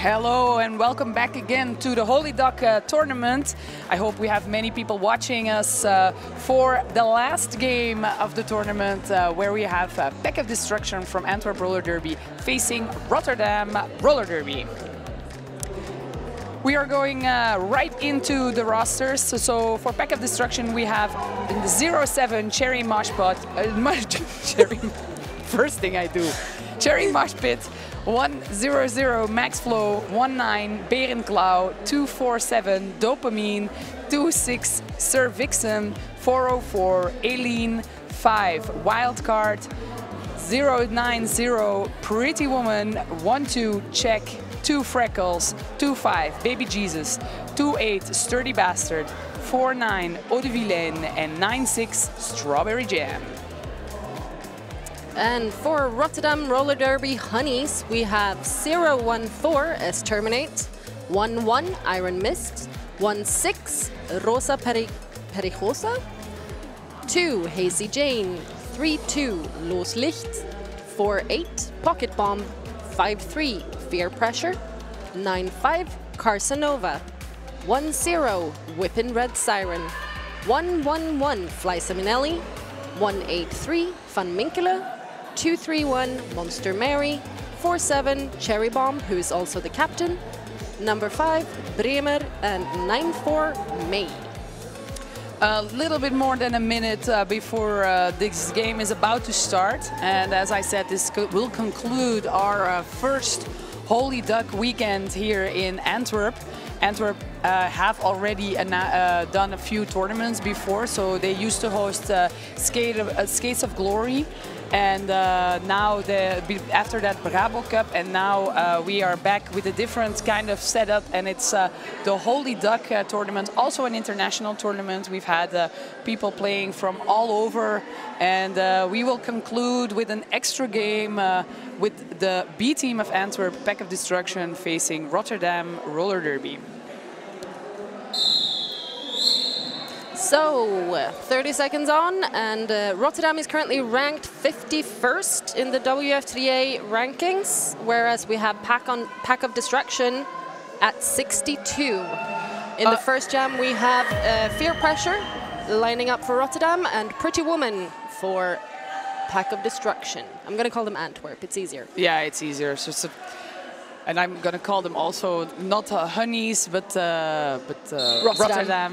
Hello and welcome back again to the Holy Duck tournament. I hope we have many people watching us for the last game of the tournament where we have Pack of Destruction from Antwerp Roller Derby facing Rotterdam Roller Derby. We are going right into the rosters. So for Pack of Destruction we have in the 07 Cherry Mosh Pot, first thing I do, Cherry Mosh Pit, 100 Max Flow, 19 Berendrecht, 247 Dopamine, 26 Sir Vixen, 404 Aileen, 5 Wildcard, 090 Pretty Woman, 12 Check, 2 Freckles, 25 Baby Jesus, 28 Sturdy Bastard, 49 Eau de Vilaine, and 96 Strawberry Jam. And for Rotterdam Roller Derby Honeys, we have 014 as Terminate, 11 Iron Mist, 16 Rosa Perigosa, 2 Hazy Jane, 32 Los Licht, 48 Pocket Bomb, 53 Fear Pressure, 95 Carcinova, 10 Whippin' Red Siren, 111 Fly Seminelli, 183 Van Minkelen, 231 Monster Mary, 47 Cherry Bomb, who is also the captain, number 5 Bremer, and 94 May. A little bit more than a minute before this game is about to start, and as I said, this will conclude our first Holy Duck weekend here in Antwerp. Antwerp have already done a few tournaments before, so they used to host Skates of Glory, and now after that Brabo Cup, and now we are back with a different kind of setup, and it's the Holy Duck tournament, also an international tournament. We've had people playing from all over, and we will conclude with an extra game with the B team of Antwerp, Pack of Destruction, facing Rotterdam Roller Derby. So, 30 seconds on, and Rotterdam is currently ranked 51st in the WFTDA rankings, whereas we have Pack of Destruction at 62. In the first jam, we have Fear Pressure lining up for Rotterdam and Pretty Woman for Pack of Destruction. I'm going to call them Antwerp, it's easier. Yeah, it's easier. So and I'm going to call them also not Honeys, but Rotterdam.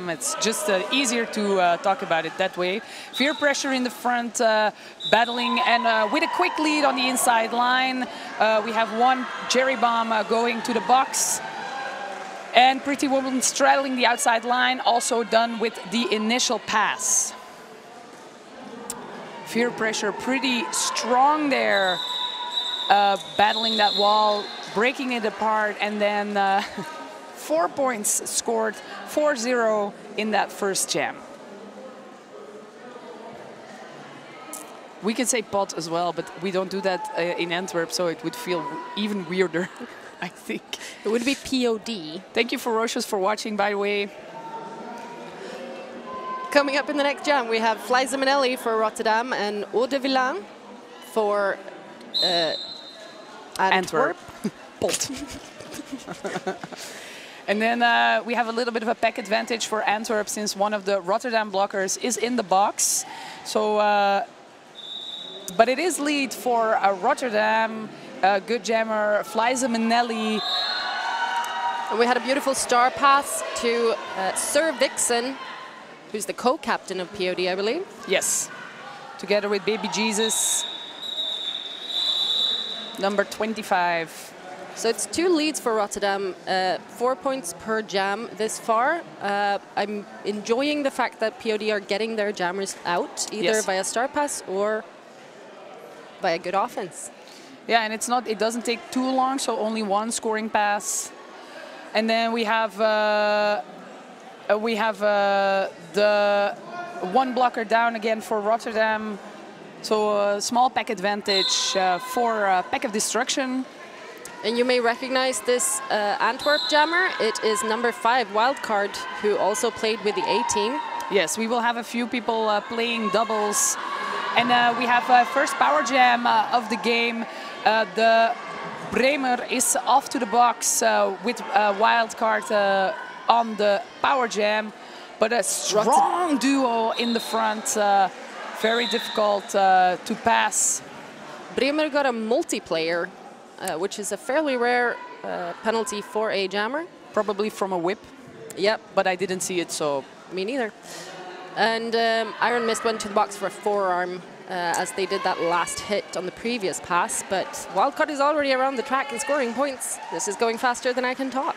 It's just easier to talk about it that way. Fear Pressure in the front, battling, and with a quick lead on the inside line. We have one Cherry Bomb going to the box. And Pretty Woman straddling the outside line, also done with the initial pass. Fear Pressure pretty strong there, battling that wall, breaking it apart, and then 4 points scored, 4-0 in that first jam. We can say pot as well, but we don't do that in Antwerp, so it would feel even weirder, I think. It would be POD. Thank you, Ferocious, for watching, by the way. Coming up in the next jam, we have Fly Seminelli for Rotterdam and Eau de Vilaine for Antwerp. Pot. And then we have a little bit of a pack advantage for Antwerp since one of the Rotterdam blockers is in the box. So, but it is lead for Rotterdam, good jammer, Fly Seminelli. And we had a beautiful star pass to Sir Vixen, who's the co-captain of POD, I believe. Yes, together with Baby Jesus, number 25. So it's 2 leads for Rotterdam, 4 points per jam this far. I'm enjoying the fact that POD are getting their jammers out, either via star pass or via good offense. Yeah, and it doesn't take too long, so only one scoring pass. And then we have the one blocker down again for Rotterdam. So a small pack advantage for Pack of Destruction. And you may recognize this Antwerp jammer. It is number 5 Wildcard, who also played with the A team. Yes, we will have a few people playing doubles. And we have first power jam of the game. The Bremer is off to the box with a wild card on the power jam, but a strong duo in the front. Very difficult to pass. Bremer got a multiplayer, which is a fairly rare penalty for a jammer. Probably from a whip. Yep. But I didn't see it, so... Me neither. And Iron Mist went to the box for a forearm as they did that last hit on the previous pass. But Wildcard is already around the track and scoring points. This is going faster than I can talk.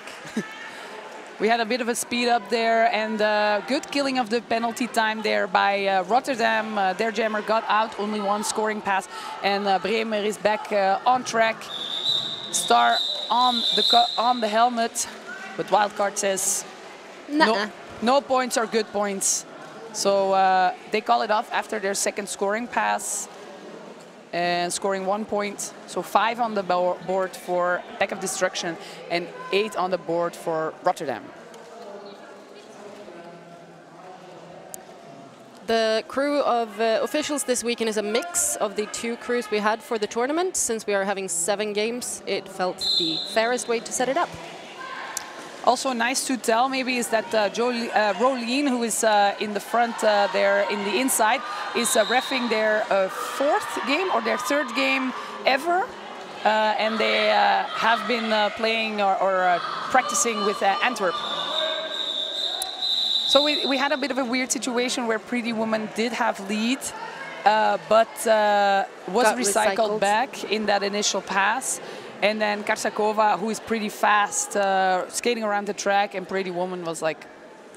We had a bit of a speed up there, and good killing of the penalty time there by Rotterdam. Their jammer got out, only one scoring pass, and Bremer is back on track. Star on the helmet, but Wildcard says no points are good points. So they call it off after their second scoring pass and scoring 1 point. So 5 on the board for Pack of Destruction and 8 on the board for Rotterdam. The crew of officials this weekend is a mix of the 2 crews we had for the tournament. Since we are having 7 games, it felt the fairest way to set it up. Also nice to tell maybe is that Rolene, who is in the front there in the inside, is reffing their 4th game or their 3rd game ever. And they have been playing or practicing with Antwerp. So we had a bit of a weird situation where Pretty Woman did have lead, but was recycled back in that initial pass. And then Karsakova, who is pretty fast, skating around the track, and Pretty Woman was like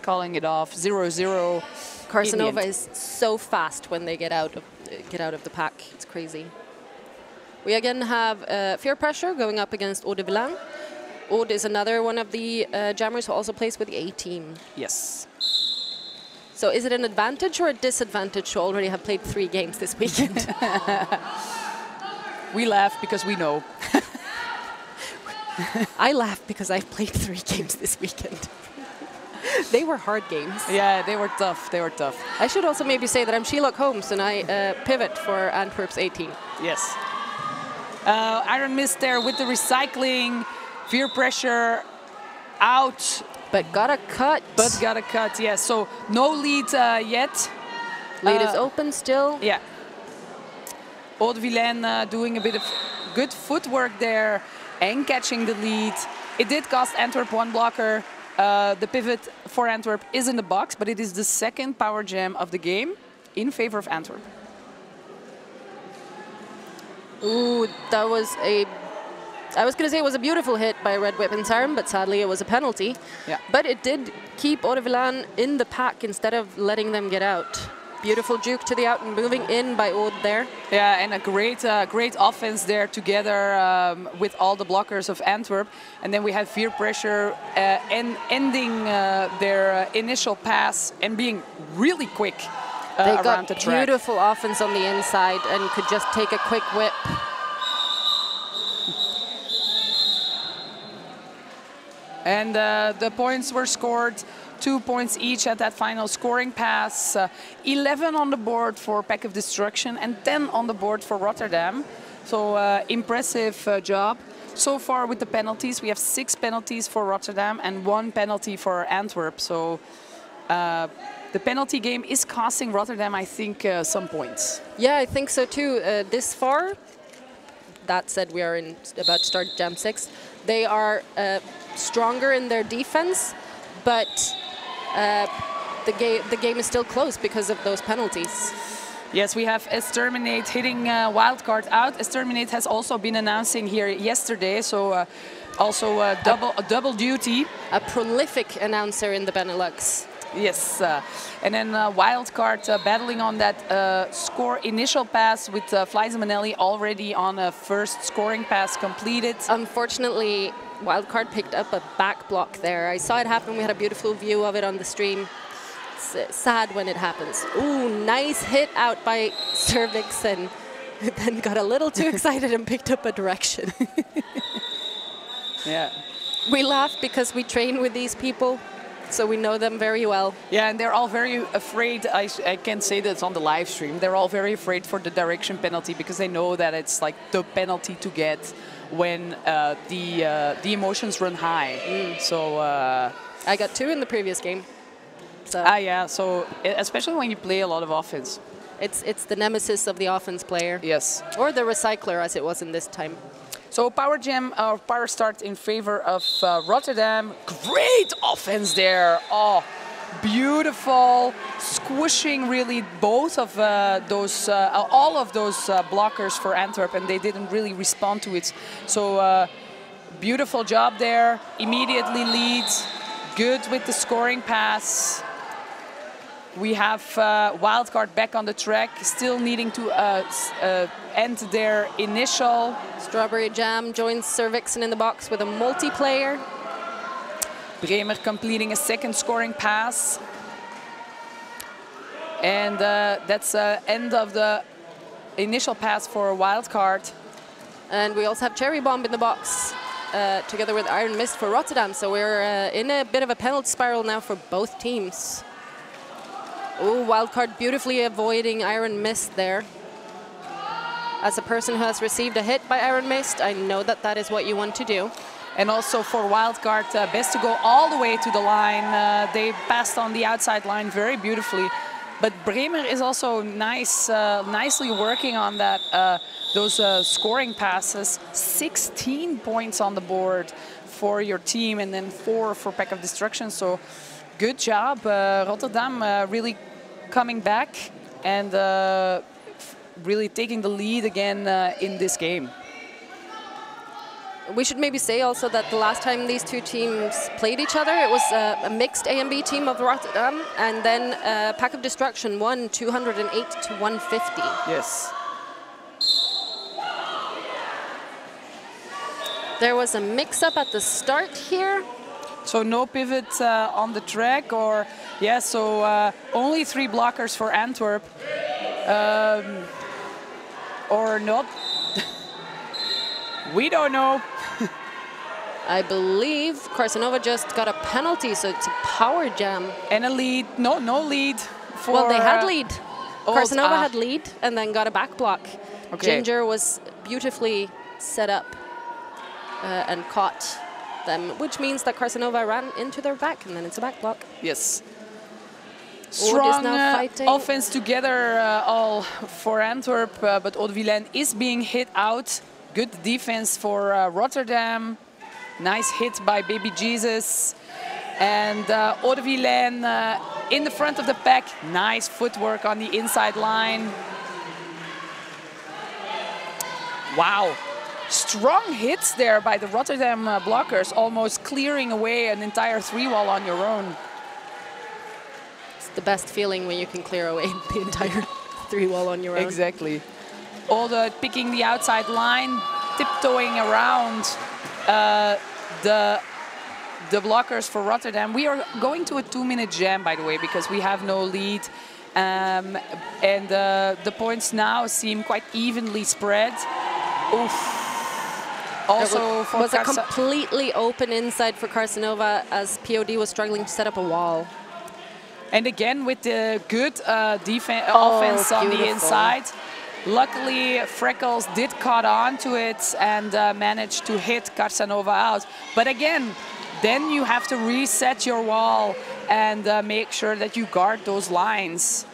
calling it off, 0-0. Karsanova is so fast when they get out of the pack. It's crazy. We again have Fear Pressure going up against Aude Villain. Aude is another one of the jammers who also plays with the A team. Yes. So is it an advantage or a disadvantage to already have played 3 games this weekend? We laugh because we know. I laugh because I've played 3 games this weekend. They were hard games. Yeah, they were tough. They were tough. I should also maybe say that I'm Sherlock Holmes and I pivot for Antwerp's 18. Yes. Iron Mist there with the recycling. Fear Pressure out. But got a cut. But got a cut, yes. So no lead yet. Lead is open still. Yeah. Aude Villain doing a bit of good footwork there and catching the lead. It did cost Antwerp 1 blocker. The pivot for Antwerp is in the box, but it is the 2nd power jam of the game in favor of Antwerp. Ooh, that was a... I was going to say it was a beautiful hit by Red Weapon's arm, but sadly it was a penalty. Yeah. But it did keep Aude Villain in the pack instead of letting them get out. Beautiful juke to the out and moving in by Aude there. Yeah, and a great offense there together with all the blockers of Antwerp. And then we had Fear Pressure ending their initial pass and being really quick around the track. They got beautiful offense on the inside and could just take a quick whip. And the points were scored. 2 points each at that final scoring pass. 11 on the board for Pack of Destruction and 10 on the board for Rotterdam. So impressive job. So far with the penalties, we have 6 penalties for Rotterdam and 1 penalty for Antwerp. So the penalty game is costing Rotterdam, I think, some points. Yeah, I think so too. This far, that said, we are about to start Jam 6. They are stronger in their defense, but the game is still close because of those penalties. Yes, we have Exterminate hitting Wildcard out. Exterminate has also been announcing here yesterday, so also a double duty. A prolific announcer in the Benelux. Yes, and then Wildcard battling on that score initial pass with Flies Manelli already on a first scoring pass completed. Unfortunately, Wildcard picked up a back block there. I saw it happen. We had a beautiful view of it on the stream. It's sad when it happens. Ooh, nice hit out by Cervix, and then got a little too excited and picked up a direction. Yeah. We laugh because we train with these people. so we know them very well. Yeah, and they're all very afraid. I can say that on the live stream. They're all very afraid for the direction penalty because they know that it's like the penalty to get when the emotions run high. So I got 2 in the previous game. So yeah. So especially when you play a lot of offense. it's the nemesis of the offense player. Yes. Or the recycler, as it was in this time. So power jam, power start in favor of Rotterdam. Great offense there. Oh, beautiful. Squishing really both of those, all of those blockers for Antwerp, and they didn't really respond to it. So beautiful job there. Immediately leads. Good with the scoring pass. We have Wildcard back on the track, still needing to end their initial. Strawberry Jam joins Sir Vixen in the box with a multiplayer. Bremer completing a second scoring pass. And that's end of the initial pass for Wildcard. And we also have Cherry Bomb in the box, together with Iron Mist for Rotterdam. So we're in a bit of a penalty spiral now for both teams. Oh, Wildcard beautifully avoiding Iron Mist there. As a person who has received a hit by Iron Mist, I know that that is what you want to do. And also for Wildcard, best to go all the way to the line. They passed on the outside line very beautifully. But Bremer is also nicely working on that, those scoring passes. 16 points on the board for your team, and then 4 for Pack of Destruction. So good job, Rotterdam really coming back and really taking the lead again in this game. We should maybe say also that the last time these two teams played each other, it was a mixed A and B team of Rotterdam, and then Pack of Destruction won 208 to 150. Yes. There was a mix-up at the start here. So no pivot on the track, or yeah, so only 3 blockers for Antwerp, or not. We don't know. I believe Carcinova just got a penalty, so it's a power jam. And a lead. No lead. For, well, they had lead. Carcinova had lead and then got a back block. Okay. Ginger was beautifully set up and caught them, which means that Carcinova ran into their back, and then it's a back block. Yes. Strong offense together all for Antwerp, but Haute-Vilaine is being hit out. Good defense for Rotterdam. Nice hit by Baby Jesus. And Haute-Vilaine in the front of the pack. Nice footwork on the inside line. Wow. Strong hits there by the Rotterdam blockers, almost clearing away an entire 3-wall on your own. It's the best feeling when you can clear away the entire 3-wall on your own. Exactly. All the picking the outside line, tiptoeing around the blockers for Rotterdam. We are going to a 2-minute jam, by the way, because we have no lead. And the points now seem quite evenly spread. Oof. Also it was a completely open inside for Carcinova, as POD was struggling to set up a wall. And again with the good offense on the inside. Luckily, Freckles did caught on to it and managed to hit Carcinova out. But again, then you have to reset your wall and make sure that you guard those lines.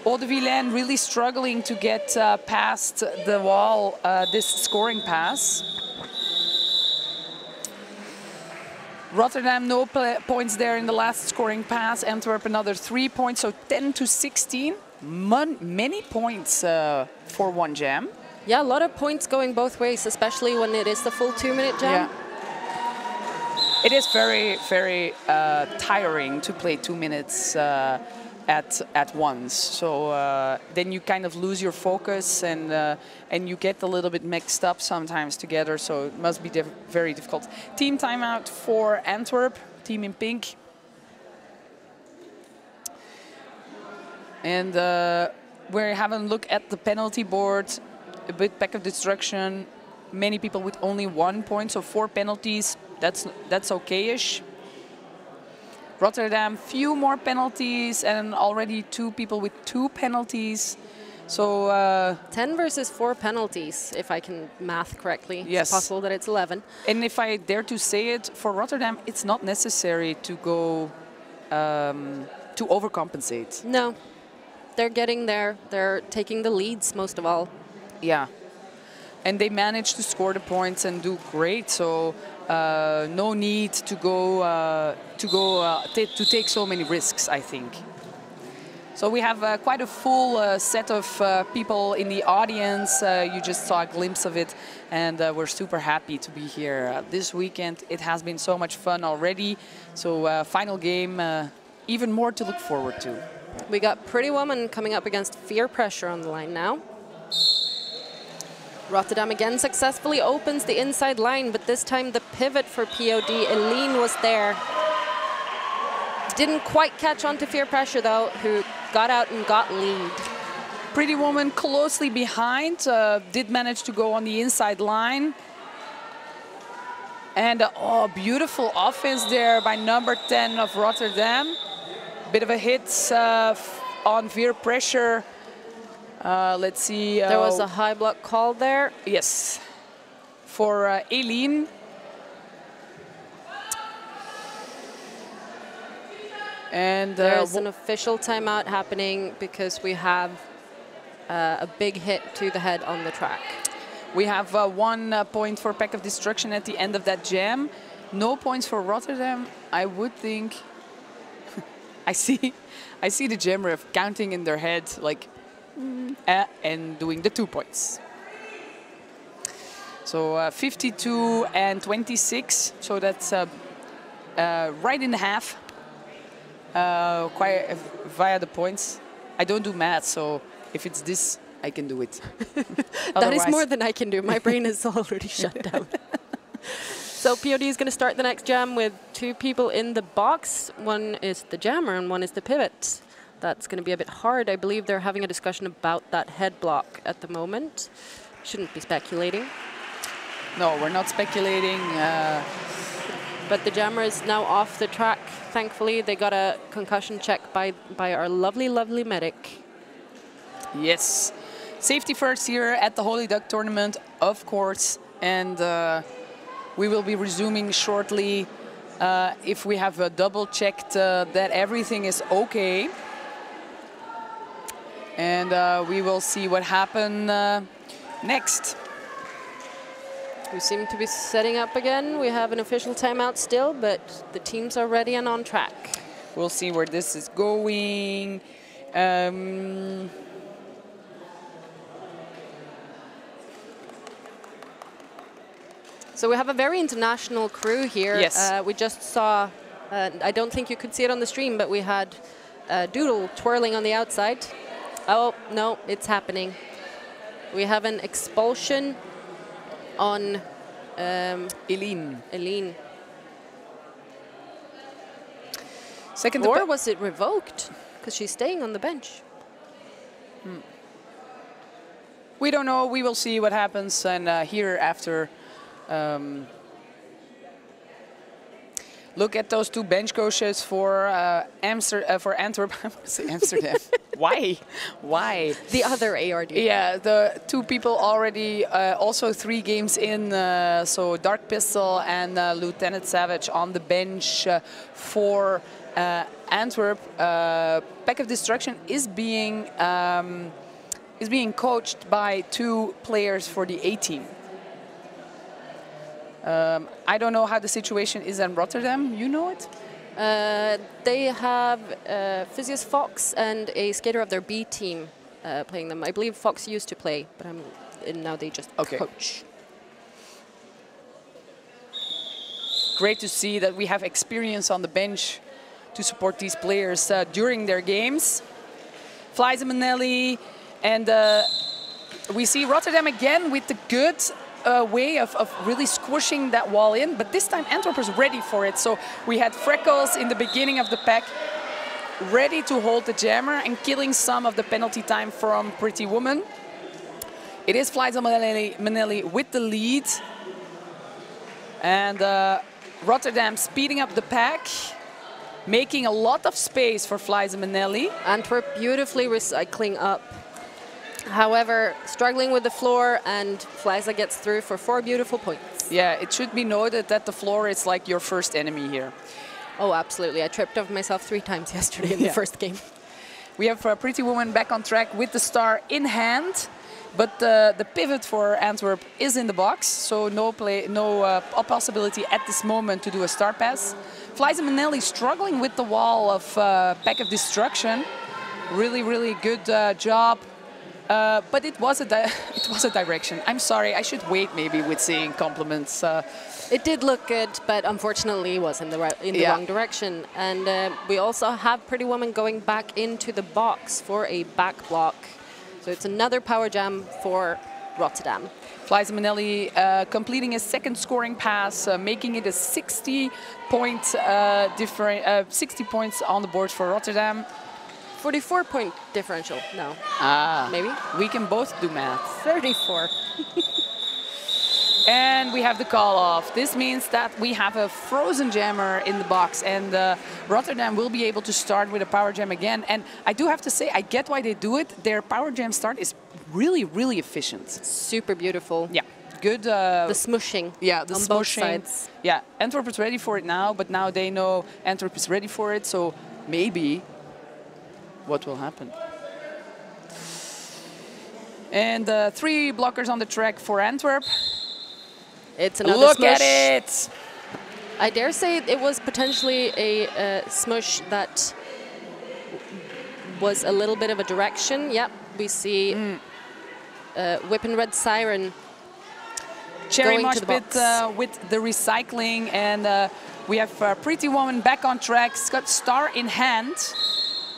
Haute-Vilaine really struggling to get past the wall, this scoring pass. Rotterdam, no points there in the last scoring pass. Antwerp, another 3 points, so 10 to 16. Many points for one jam. Yeah, a lot of points going both ways, especially when it is the full 2-minute jam. Yeah. It is very, very tiring to play 2 minutes at once. So then you kind of lose your focus and you get a little bit mixed up sometimes together. So it must be very difficult. Team timeout for Antwerp, team in pink. And we're having a look at the penalty board, a bit Pack of Destruction. Many people with only 1 point, so 4 penalties. That's okay-ish. Rotterdam, few more penalties, and already 2 people with 2 penalties. So 10 versus 4 penalties, if I can math correctly. Yes. It's possible that it's 11. And if I dare to say it, for Rotterdam, it's not necessary to go to overcompensate. No, they're getting there. They're taking the leads most of all. Yeah, and they managed to score the points and do great. So no need to to take so many risks, I think. So we have quite a full set of people in the audience. You just saw a glimpse of it, and we're super happy to be here this weekend. It has been so much fun already. So final game, even more to look forward to. We got Pretty Woman coming up against Fear Pressure on the line now. Rotterdam again successfully opens the inside line, but this time the pivot for POD, Eileen, was there. Didn't quite catch on to Fear Pressure, though, who got out and got lead. Pretty Woman closely behind, did manage to go on the inside line. And oh, beautiful offense there by number 10 of Rotterdam. Bit of a hit on Fear Pressure. Let's see. There was a high block call there. Yes, for Eileen. And there's an official timeout happening because we have a big hit to the head on the track. We have 1 point for Pack of Destruction at the end of that jam. No points for Rotterdam. I would think. I see the jam ref counting in their head like, and doing the 2 points. So 52 and 26. So that's right in half. Quite via the points. I don't do math, so if it's this, I can do it. That is more than I can do. My brain is already shut down. So POD is going to start the next jam with 2 people in the box. One is the jammer and one is the pivot. That's going to be a bit hard. I believe they're having a discussion about that head block at the moment. Shouldn't be speculating. No, we're not speculating. But the jammer is now off the track. Thankfully, they got a concussion check by our lovely, lovely medic. Yes. Safety first here at the Holy Duck tournament, of course. And we will be resuming shortly if we have double-checked that everything is okay. And we will see what happens next. We seem to be setting up again. We have an official timeout still, but the teams are ready and on track. We'll see where this is going. So we have a very international crew here. Yes. We just saw, I don't think you could see it on the stream, but we had Doodle twirling on the outside. Oh, no, it's happening. We have an expulsion on Eileen. Second, or was it revoked? Because she's staying on the bench. We don't know. We will see what happens. And here after, look at those 2 bench coaches for Antwerp. I want to say Amsterdam. Why? Why? The other ARD. Yeah, the 2 people already, also 3 games in. So Dark Pistol and Lieutenant Savage on the bench for Antwerp. Pack of Destruction is being coached by 2 players for the A team. I don't know how the situation is in Rotterdam. You know it? They have Physius Fox and a skater of their B team playing them. I believe Fox used to play, but now they just coach. Great to see that we have experience on the bench to support these players during their games. Flies Manelli, and we see Rotterdam again with the good way of really squishing that wall in, but this time Antwerp is ready for it. So we had Freckles in the beginning of the pack, ready to hold the jammer and killing some of the penalty time from Pretty Woman. It is Flies Manelli with the lead, and Rotterdam speeding up the pack. making a lot of space for Fleise Manelli. Antwerp beautifully recycling up. However, struggling with the floor, and Fleise gets through for 4 beautiful points. Yeah, it should be noted that the floor is like your first enemy here. Oh, absolutely. I tripped over myself 3 times yesterday in the first game. We have a Pretty Woman back on track with the star in hand. But the pivot for Antwerp is in the box, so no possibility at this moment to do a star pass. Fleise Manelli struggling with the wall of Pack of Destruction. Really, really good job. But it was a direction. I'm sorry, I should wait maybe with saying compliments. It did look good, but unfortunately it was in the wrong direction. And we also have Pretty Woman going back into the box for a back block. So it's another power jam for Rotterdam. Fleise Manelli completing a second scoring pass, making it a 60 points on the board for Rotterdam. 44-point differential, no. Maybe? We can both do math. 34. And we have the call off. This means that we have a frozen jammer in the box, and Rotterdam will be able to start with a power jam again. And I do have to say, I get why they do it. Their power jam start is really, really efficient. Super beautiful. Yeah, good. The smushing. Yeah, the on smushing. Both sides. Yeah, Antwerp is ready for it now, but now they know Antwerp is ready for it. So maybe what will happen? And 3 blockers on the track for Antwerp. It's another Look smush. at it! I dare say it was potentially a smush that was a little bit of a direction. Yep, we see Whippin' Red Siren Cherry going mosh to the pit box. with the recycling, and we have Pretty Woman back on track. Got star in hand.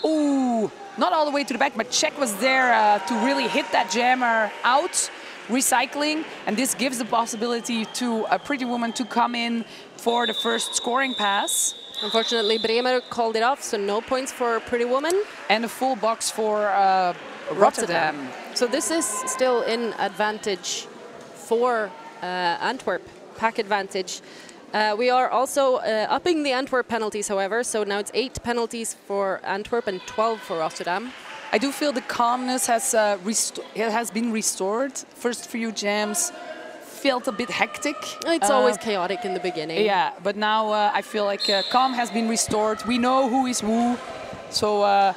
Ooh, not all the way to the back, but Czech was there to really hit that jammer out. Recycling, and this gives the possibility to a Pretty Woman to come in for the first scoring pass. Unfortunately, Bremer called it off, so no points for Pretty Woman. And a full box for Rotterdam. So this is still in advantage for Antwerp, pack advantage. We are also upping the Antwerp penalties, however, so now it's 8 penalties for Antwerp and 12 for Rotterdam. I do feel the calmness has been restored. First few jams felt a bit hectic. It's always chaotic in the beginning. Yeah, but now I feel like calm has been restored. We know who is who. So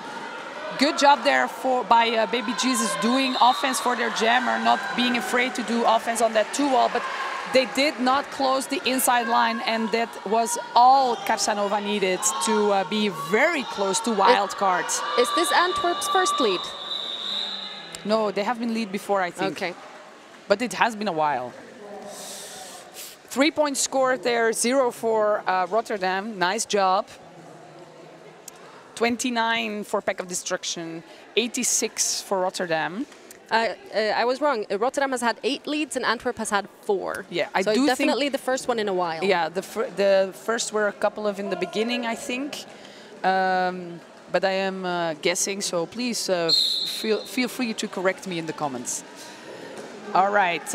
good job there by Baby Jesus doing offense for their jammer, not being afraid to do offense on that 2-wall. But they did not close the inside line, and that was all Casanova needed to be very close to wild cards. Is this Antwerp's first lead? No, they have been lead before, I think. Okay. But it has been a while. 3 points scored there, 0 for Rotterdam. Nice job. 29 for Pack of Destruction, 86 for Rotterdam. I was wrong. Rotterdam has had 8 leads and Antwerp has had 4. Yeah, I so do definitely think the first one in a while. Yeah, the first were a couple of in the beginning, I think. But I am guessing, so please feel free to correct me in the comments. All right,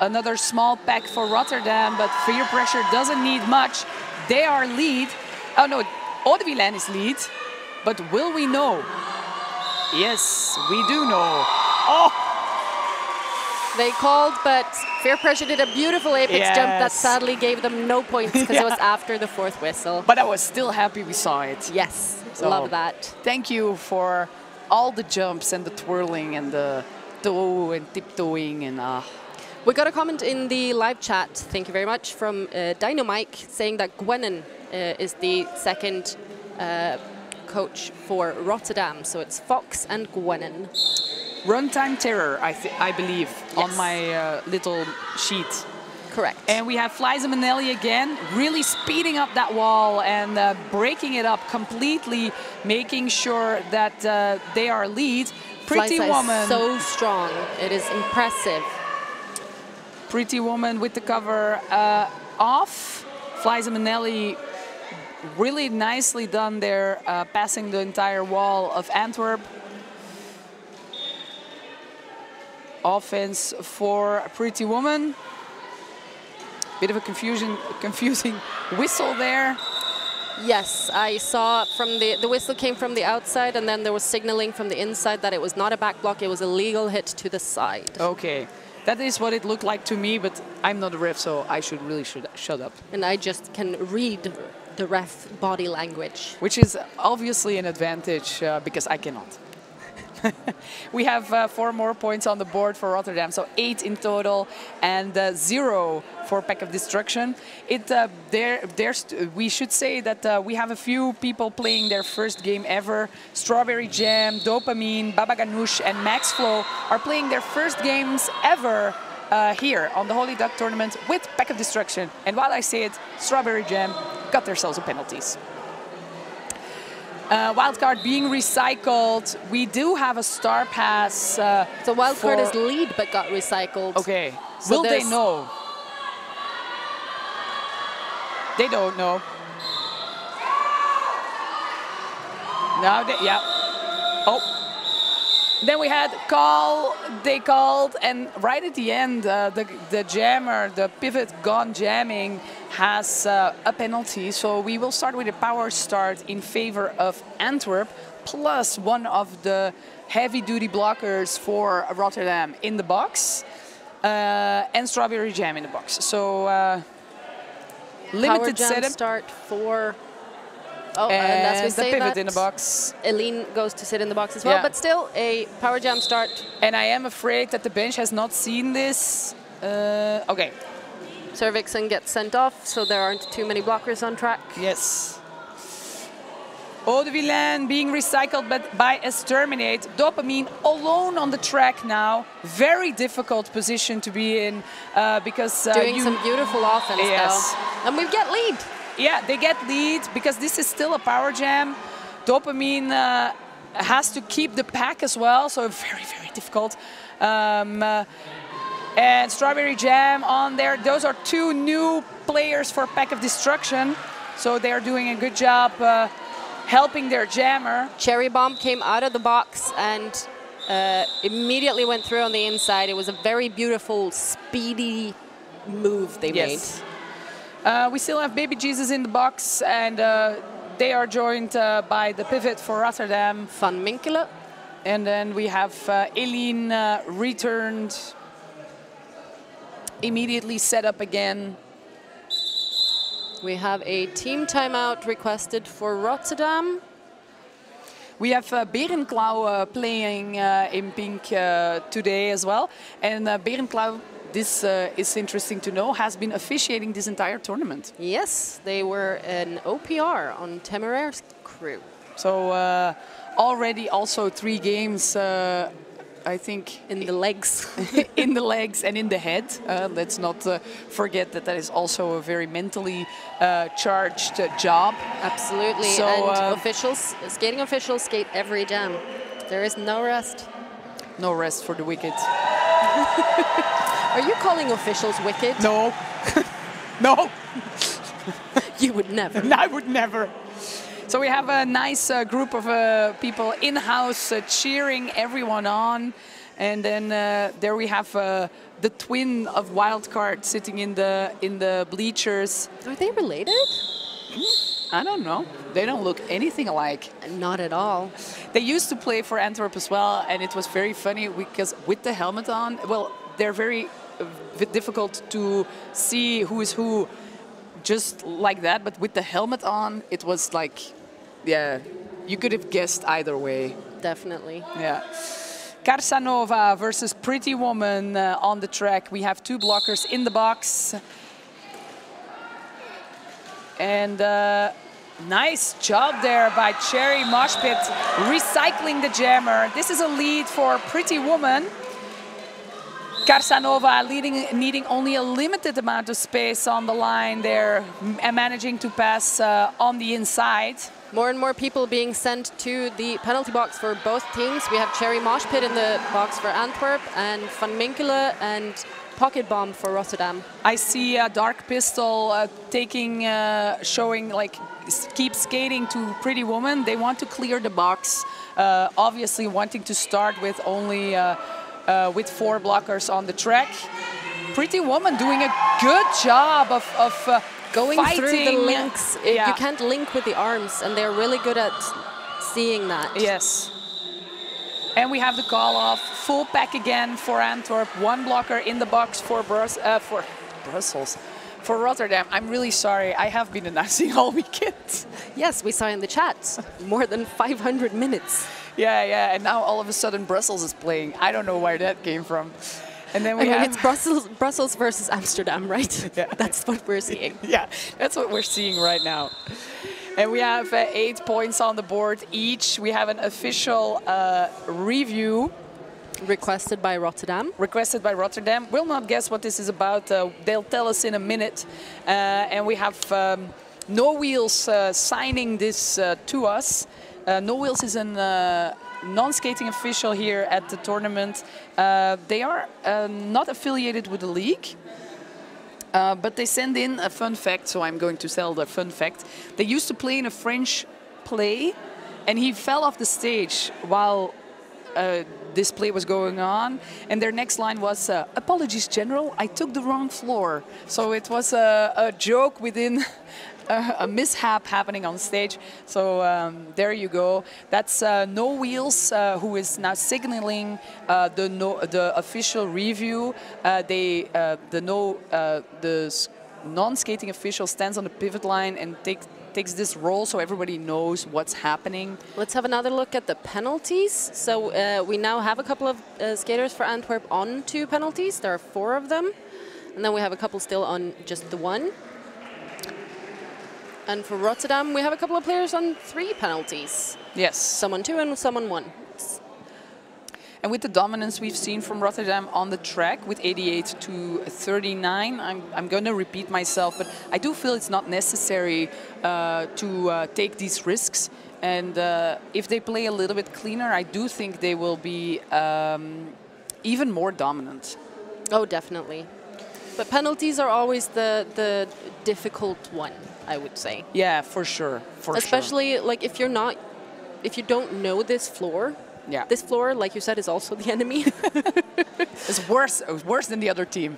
another small pack for Rotterdam, but Fear Pressure doesn't need much. They are lead. Oh no, Odewielen is lead, but will we know? Yes, we do know. Oh! They called, but Fear Pressure did a beautiful apex jump that sadly gave them no points because it was after the 4th whistle. But I was still happy we saw it. Yes, So, love that. Thank you for all the jumps and the twirling and the toe and tiptoeing and We got a comment in the live chat, thank you very much, from Dino Mike saying that Gwennen is the second coach for Rotterdam. So it's Fox and Gwennen. Runtime Terror, I believe, on my little sheet. Correct. And we have Fleise Manelli again, really speeding up that wall and breaking it up completely, making sure that they are lead. Pretty Woman. Is so strong. It is impressive. Pretty Woman with the cover off. Fleise Manelli really nicely done there, passing the entire wall of Antwerp. Offense for Pretty Woman. Bit of a confusing whistle there. Yes, I saw from the whistle came from the outside, and then there was signaling from the inside that it was not a back block, it was a legal hit to the side. Okay. That is what it looked like to me, but I'm not a ref, so I should shut up. And I just can read the ref body language. Which is obviously an advantage because I cannot. We have 4 more points on the board for Rotterdam, so 8 in total, and 0 for Pack of Destruction. We should say that we have a few people playing their first game ever. Strawberry Jam, Dopamine, Baba Ganoush, and Max Flow are playing their first games ever here on the Holy Duck tournament with Pack of Destruction. And while I say it, Strawberry Jam got themselves some penalties. Wildcard being recycled. We do have a star pass. So wildcard is lead but got recycled. Okay. So Will they know? They don't know. No, yeah. Oh. Then we had call. They called, and right at the end, the jammer, the pivot gone jamming, has a penalty. So we will start with a power start in favor of Antwerp, plus one of the heavy-duty blockers for Rotterdam in the box, and Strawberry Jam in the box. So limited power jam setup. Start for. Oh, and as we say the pivot that, in the box. Eileen goes to sit in the box as well, Yeah. but still a power jam start. And I am afraid that the bench has not seen this. Okay. Cervixen gets sent off, so there aren't too many blockers on track. Yes. Eau de Vilaine being recycled by Exterminate. Dopamine alone on the track now. Very difficult position to be in because doing some beautiful offense yes. though. And we get lead. Yeah, they get lead because this is still a power jam. Dopamine has to keep the pack as well, so very, very difficult. And Strawberry Jam on there. Those are 2 new players for Pack of Destruction, so they're doing a good job helping their jammer. Cherry Bomb came out of the box and immediately went through on the inside. It was a very beautiful, speedy move they made. We still have Baby Jesus in the box, and they are joined by the pivot for Rotterdam. Van Minkelen. And then we have Eileen returned, immediately set up again. We have a team timeout requested for Rotterdam. We have Berenklauw playing in pink today as well. And Berenklauw, this is interesting to know, has been officiating this entire tournament. Yes, they were an OPR on Temeraire's crew. So already also 3 games, I think. In the legs. In the legs and in the head. Let's not forget that that is also a very mentally charged job. Absolutely, so, and officials, skating officials skate every jam. There is no rest. No rest for the wicked. Are you calling officials wicked? No. No. You would never. I would never. So we have a nice group of people in-house cheering everyone on. And then there we have the twin of Wildcard sitting in the bleachers. Are they related? I don't know. They don't look anything alike. Not at all. They used to play for Antwerp as well, and it was very funny because with the helmet on, well, they're very difficult to see who is who just like that, but with the helmet on, it was like, yeah, you could have guessed either way. Definitely. Yeah. Carsanova versus Pretty Woman on the track. We have 2 blockers in the box. And nice job there by Cherry Moshpit, recycling the jammer. This is a lead for Pretty Woman. Carsanova needing only a limited amount of space on the line there, and managing to pass on the inside. More and more people being sent to the penalty box for both teams. We have Cherry Moshpit in the box for Antwerp and Van Minkelen and Pocket Bomb for Rotterdam. I see a Dark Pistol showing like keep skating to Pretty Woman. They want to clear the box, obviously wanting to start with only with 4 blockers on the track. Pretty Woman doing a good job of Going through the fighting. links, you can't link with the arms, and they're really good at seeing that. Yes. And we have the call off. Full pack again for Antwerp. One blocker in the box for Brussels. For Rotterdam. I'm really sorry. I have been announcing all weekend. Yes, we saw in the chat. More than 500 minutes. Yeah. And now all of a sudden Brussels is playing. I don't know where that came from. And then it's Brussels versus Amsterdam, right? Yeah. That's what we're seeing. Yeah, that's what we're seeing right now. And we have 8 points on the board each. We have an official review. Requested by Rotterdam. Requested by Rotterdam. We'll not guess what this is about. They'll tell us in a minute. And we have No Wheels signing this to us. No Wheels is a non-skating official here at the tournament. They are not affiliated with the league. But they send in a fun fact, so I'm going to tell the fun fact. They used to play in a French play, and he fell off the stage while this play was going on. And their next line was, "Apologies, General, I took the wrong floor." So it was a joke within a mishap happening on stage. So there you go. That's No Wheels, who is now signaling the official review. The non-skating official stands on the pivot line and takes this role so everybody knows what's happening. Let's have another look at the penalties. So we now have a couple of skaters for Antwerp on 2 penalties. There are 4 of them. And then we have a couple still on just the 1. And for Rotterdam, we have a couple of players on 3 penalties. Yes. Someone 2 and someone 1. And with the dominance we've seen from Rotterdam on the track with 88 to 39, I'm going to repeat myself, but I do feel it's not necessary to take these risks. And if they play a little bit cleaner, I do think they will be even more dominant. Oh, definitely. But penalties are always the difficult one, I would say. Yeah, for sure. Especially like if you don't know this floor. Yeah. This floor, like you said, is also the enemy. It's worse than the other team.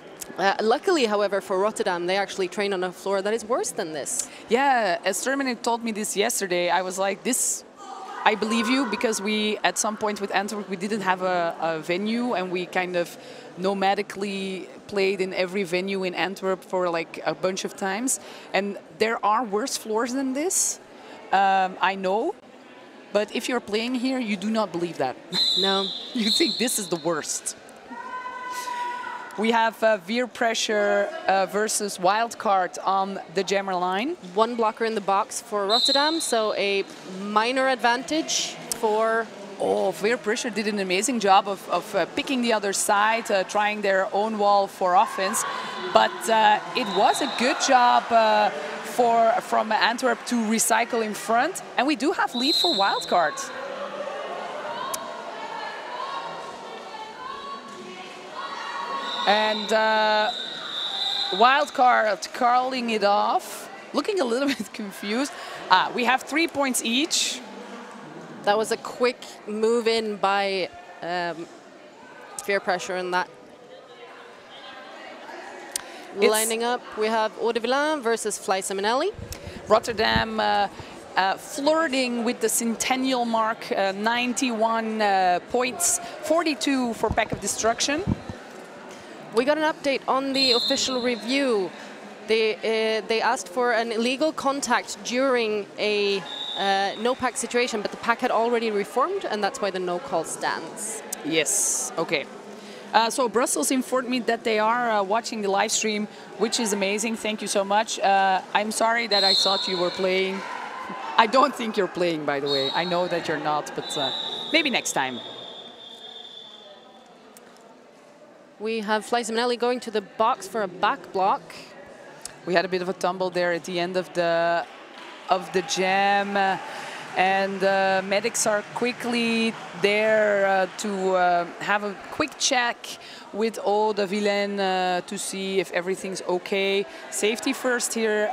Luckily, however, for Rotterdam, they actually train on a floor that is worse than this. Yeah, as Terminator told me this yesterday, I was like, I believe you, because we, at some point with Antwerp, we didn't have a venue, and we kind of nomadically played in every venue in Antwerp for like a bunch of times. And there are worse floors than this, I know. But if you're playing here, you do not believe that. No. You think this is the worst. We have veer pressure versus wildcard on the jammer line. 1 blocker in the box for Rotterdam, so a minor advantage for... Oh, veer pressure did an amazing job of picking the other side, trying their own wall for offense. But it was a good job from Antwerp to recycle in front. And we do have lead for wildcard. And wildcard calling it off, looking a little bit confused. We have 3 points each. That was a quick move in by veer pressure in that. Lining up, we have Eau de Villain versus Fly Seminelli. Rotterdam flirting with the centennial mark, 91 points, 42 for Pack of Destruction. We got an update on the official review. They asked for an illegal contact during a no-pack situation, but the pack had already reformed, and that's why the no call stands. Yes, okay. So Brussels informed me that they are watching the live stream, which is amazing. Thank you so much. I'm sorry that I thought you were playing. I don't think you're playing, by the way. I know that you're not, but maybe next time. We have Fly Seminelli going to the box for a back block. We had a bit of a tumble there at the end of the jam. And medics are quickly there to have a quick check with Eau de Villain to see if everything's okay. Safety first here.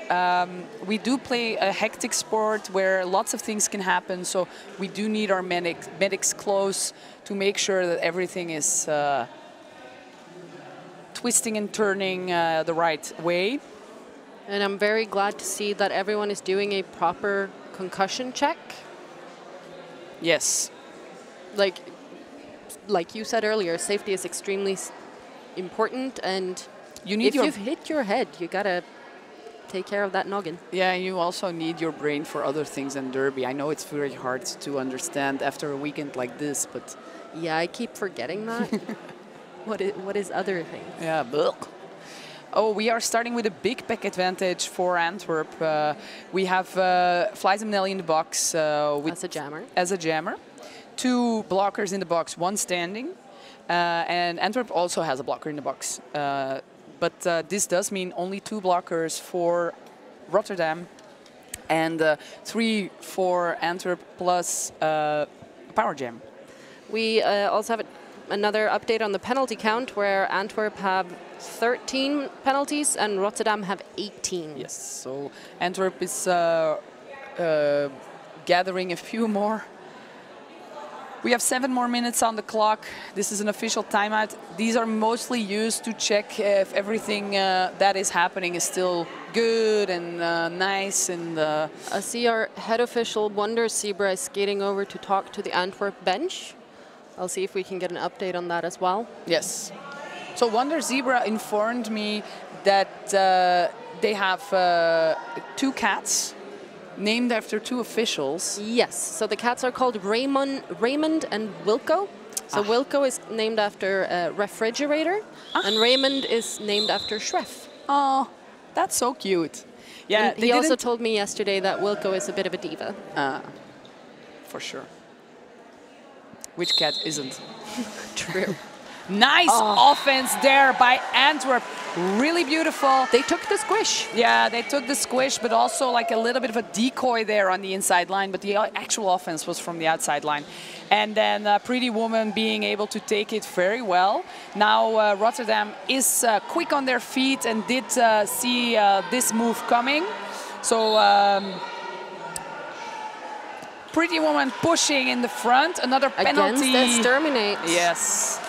We do play a hectic sport where lots of things can happen, so we do need our medics close to make sure that everything is twisting and turning the right way. And I'm very glad to see that everyone is doing a proper concussion check. Yes. Like you said earlier, safety is extremely important, and if you've hit your head, you gotta take care of that noggin. Yeah, you also need your brain for other things than derby. I know it's very hard to understand after a weekend like this, but yeah, I keep forgetting that. What is other things? Yeah, blech. Oh, we are starting with a big pack advantage for Antwerp. We have Fleisemnelli in the box as a jammer. 2 blockers in the box, 1 standing, and Antwerp also has a blocker in the box. But this does mean only 2 blockers for Rotterdam and 3 for Antwerp plus power jam. We also have another update on the penalty count, where Antwerp have 13 penalties and Rotterdam have 18. Yes, so Antwerp is gathering a few more. We have 7 more minutes on the clock. This is an official timeout. These are mostly used to check if everything that is happening is still good and nice. And I see our head official, Wonder Zebra, is skating over to talk to the Antwerp bench. I'll see if we can get an update on that as well. Yes. So Wonder Zebra informed me that they have 2 cats named after 2 officials. Yes, so the cats are called Raymond and Wilco. So Wilco is named after a refrigerator, and Raymond is named after Schreff. Oh, that's so cute. Yeah, he also told me yesterday that Wilco is a bit of a diva. For sure. Which cat isn't? True. Nice offense there by Antwerp. Really beautiful. They took the squish. Yeah, they took the squish, but also like a little bit of a decoy there on the inside line. But the actual offense was from the outside line. And then Pretty Woman being able to take it very well. Now Rotterdam is quick on their feet and did see this move coming. So Pretty Woman pushing in the front. Another penalty. Against exterminate. Yes.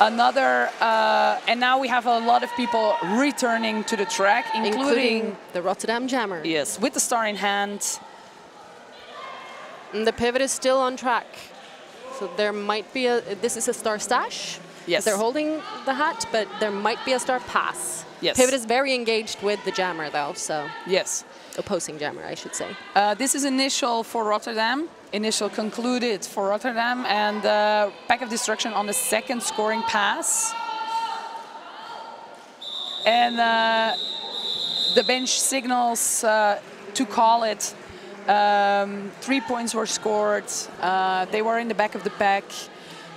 Another, and now we have a lot of people returning to the track, including the Rotterdam Jammer. Yes, with the star in hand. And the pivot is still on track. So there might be this is a star stash. Yes. They're holding the hat, but there might be a star pass. Yes. Pivot is very engaged with the jammer though, so. Yes. Opposing jammer, I should say. This is initial for Rotterdam. Initial concluded for Rotterdam, and pack of destruction on the 2nd scoring pass. And the bench signals to call it. 3 points were scored. They were in the back of the pack.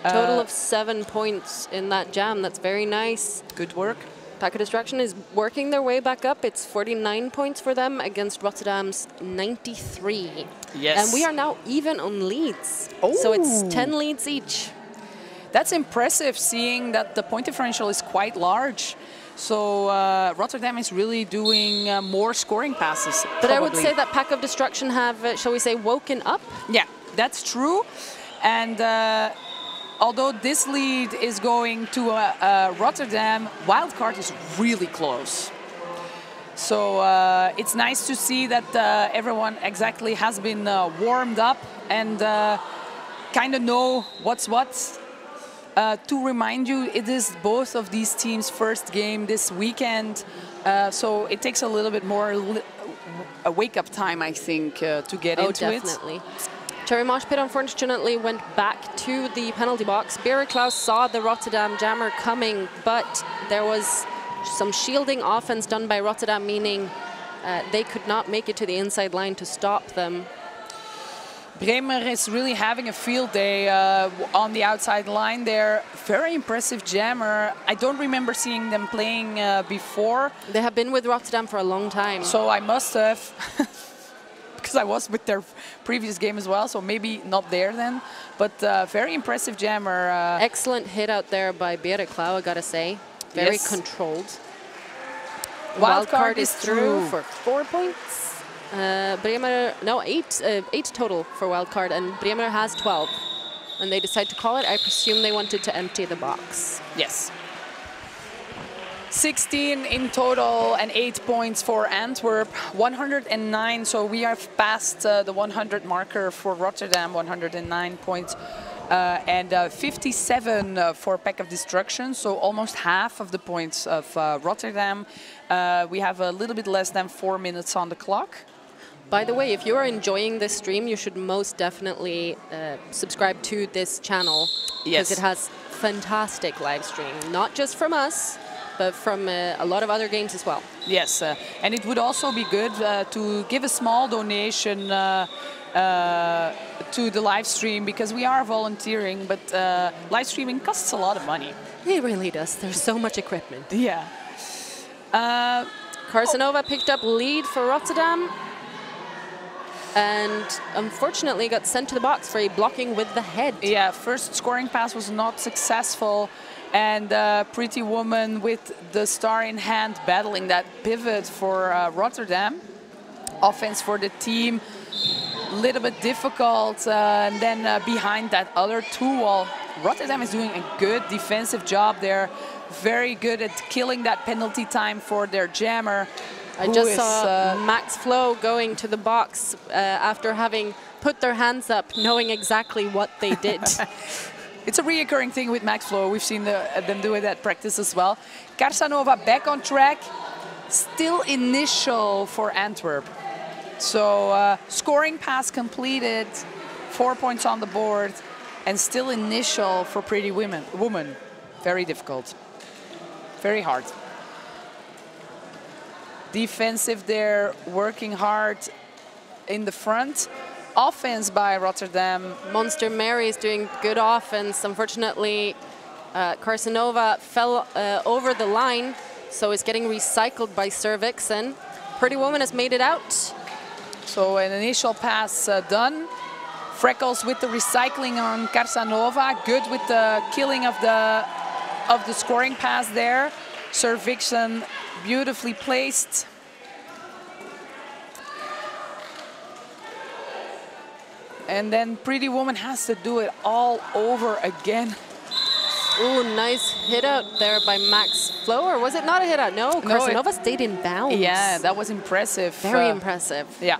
Total of 7 points in that jam. That's very nice. Good work. Pack of Destruction is working their way back up. It's 49 points for them against Rotterdam's 93. Yes. And we are now even on leads. Oh. So it's 10 leads each. That's impressive, seeing that the point differential is quite large. So Rotterdam is really doing more scoring passes. But probably. I would say that Pack of Destruction have, shall we say, woken up. Yeah, that's true. And although this lead is going to Rotterdam, wildcard is really close. So it's nice to see that everyone exactly has been warmed up and kind of know what's what. To remind you, it is both of these teams' first game this weekend. So it takes a little bit more a wake-up time, I think, to get into it. Oh, definitely. Cherry Mosh Pit unfortunately went back to the penalty box. Bierklaus saw the Rotterdam jammer coming, but there was some shielding offense done by Rotterdam, meaning they could not make it to the inside line to stop them. Bremer is really having a field day on the outside line there. Very impressive jammer. I don't remember seeing them playing before. They have been with Rotterdam for a long time. So I must have. Because I was with their previous game as well, so maybe not there then. But very impressive jammer. Excellent hit out there by Bierklaus, I gotta say. Very controlled. Wildcard is through for 4 points. Bremer, no, 8 total for wildcard, and Bremer has 12. And they decide to call it. I presume they wanted to empty the box. Yes. 16 in total and 8 points for Antwerp. 109, so we have passed the 100 marker for Rotterdam, 109 points. And 57 for Pack of Destruction, so almost half of the points of Rotterdam. We have a little bit less than 4 minutes on the clock. By the way, if you are enjoying this stream, you should most definitely subscribe to this channel. Yes. Because it has fantastic live stream, not just from us, but from a lot of other games as well. Yes, and it would also be good to give a small donation to the live stream, because we are volunteering, but live streaming costs a lot of money. It really does. There's so much equipment. Yeah. Carsanova picked up lead for Rotterdam and unfortunately got sent to the box for a blocking with the head. Yeah, first scoring pass was not successful, and Pretty Woman with the star in hand battling that pivot for Rotterdam. Offense for the team, a little bit difficult, and then behind that other two wall, Rotterdam is doing a good defensive job there. Very good at killing that penalty time for their jammer. I just saw Max Flo going to the box after having put their hands up, knowing exactly what they did. It's a reoccurring thing with Max Flo. We've seen them do it at practice as well. Carsanova back on track. Still initial for Antwerp. So scoring pass completed, 4 points on the board, and still initial for Pretty Woman. Very difficult. Very hard. Defensive there, working hard in the front. Offense by Rotterdam. Monster Mary is doing good offense. Unfortunately, Carsanova fell over the line, so it's getting recycled by Sir Vixen. Pretty Woman has made it out. So an initial pass done. Freckles with the recycling on Carsanova. Good with the killing of the scoring pass there. Sir Vixen beautifully placed. And then Pretty Woman has to do it all over again. Ooh, nice hit out there by Max Flo, or was it not a hit out? No, Carsanova stayed in bounds. Yeah, that was impressive. Very impressive. Yeah.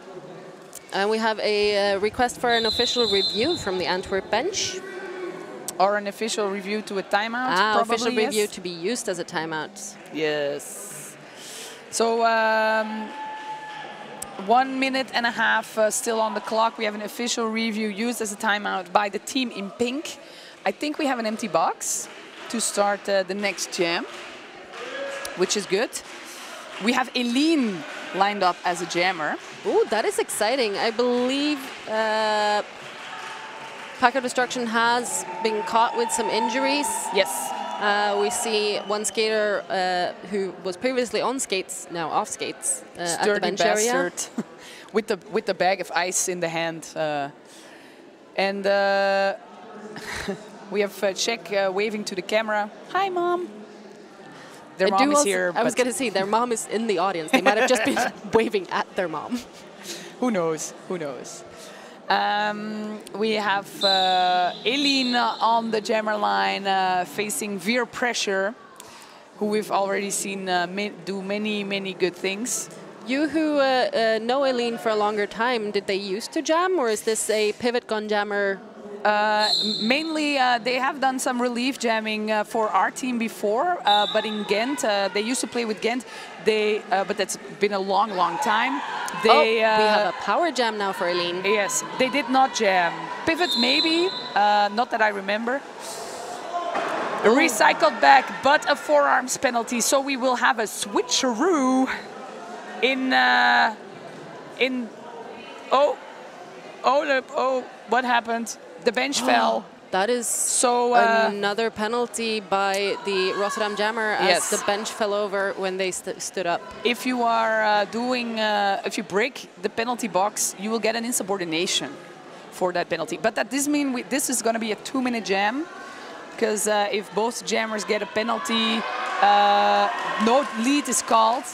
And we have a request for an official review from the Antwerp bench. Or an official review to a timeout, probably, official review to be used as a timeout. Yes. So 1 minute and a half still on the clock. We have an official review used as a timeout by the team in pink. I think we have an empty box to start the next jam, which is good. We have Eileen lined up as a jammer. Ooh, that is exciting. I believe Pack of Destruction has been caught with some injuries. Yes. We see one skater who was previously on skates, now off skates, at the bench area. with the bag of ice in the hand. And we have Czech waving to the camera. Hi, Mom. Their mom is here. I was going to say, their mom is in the audience. They might have just been waving at their mom. Who knows? Who knows? We have Eileen on the jammer line facing Veer Pressure, who we've already seen do many good things. You who know Eileen for a longer time, did they used to jam, or is this a pivot gun jammer? Mainly, they have done some relief jamming for our team before, but in Ghent, they used to play with Ghent. But that's been a long time. We have a power jam now for Eileen. Yes, they did not jam. Pivot maybe, not that I remember. A recycled back, but a forearms penalty. So we will have a switcheroo what happened? The bench fell. That is so another penalty by the Rotterdam jammer as the bench fell over when they stood up. If you are if you break the penalty box, you will get an insubordination for that penalty. But that does mean this is going to be a 2-minute jam, because if both jammers get a penalty, no lead is called.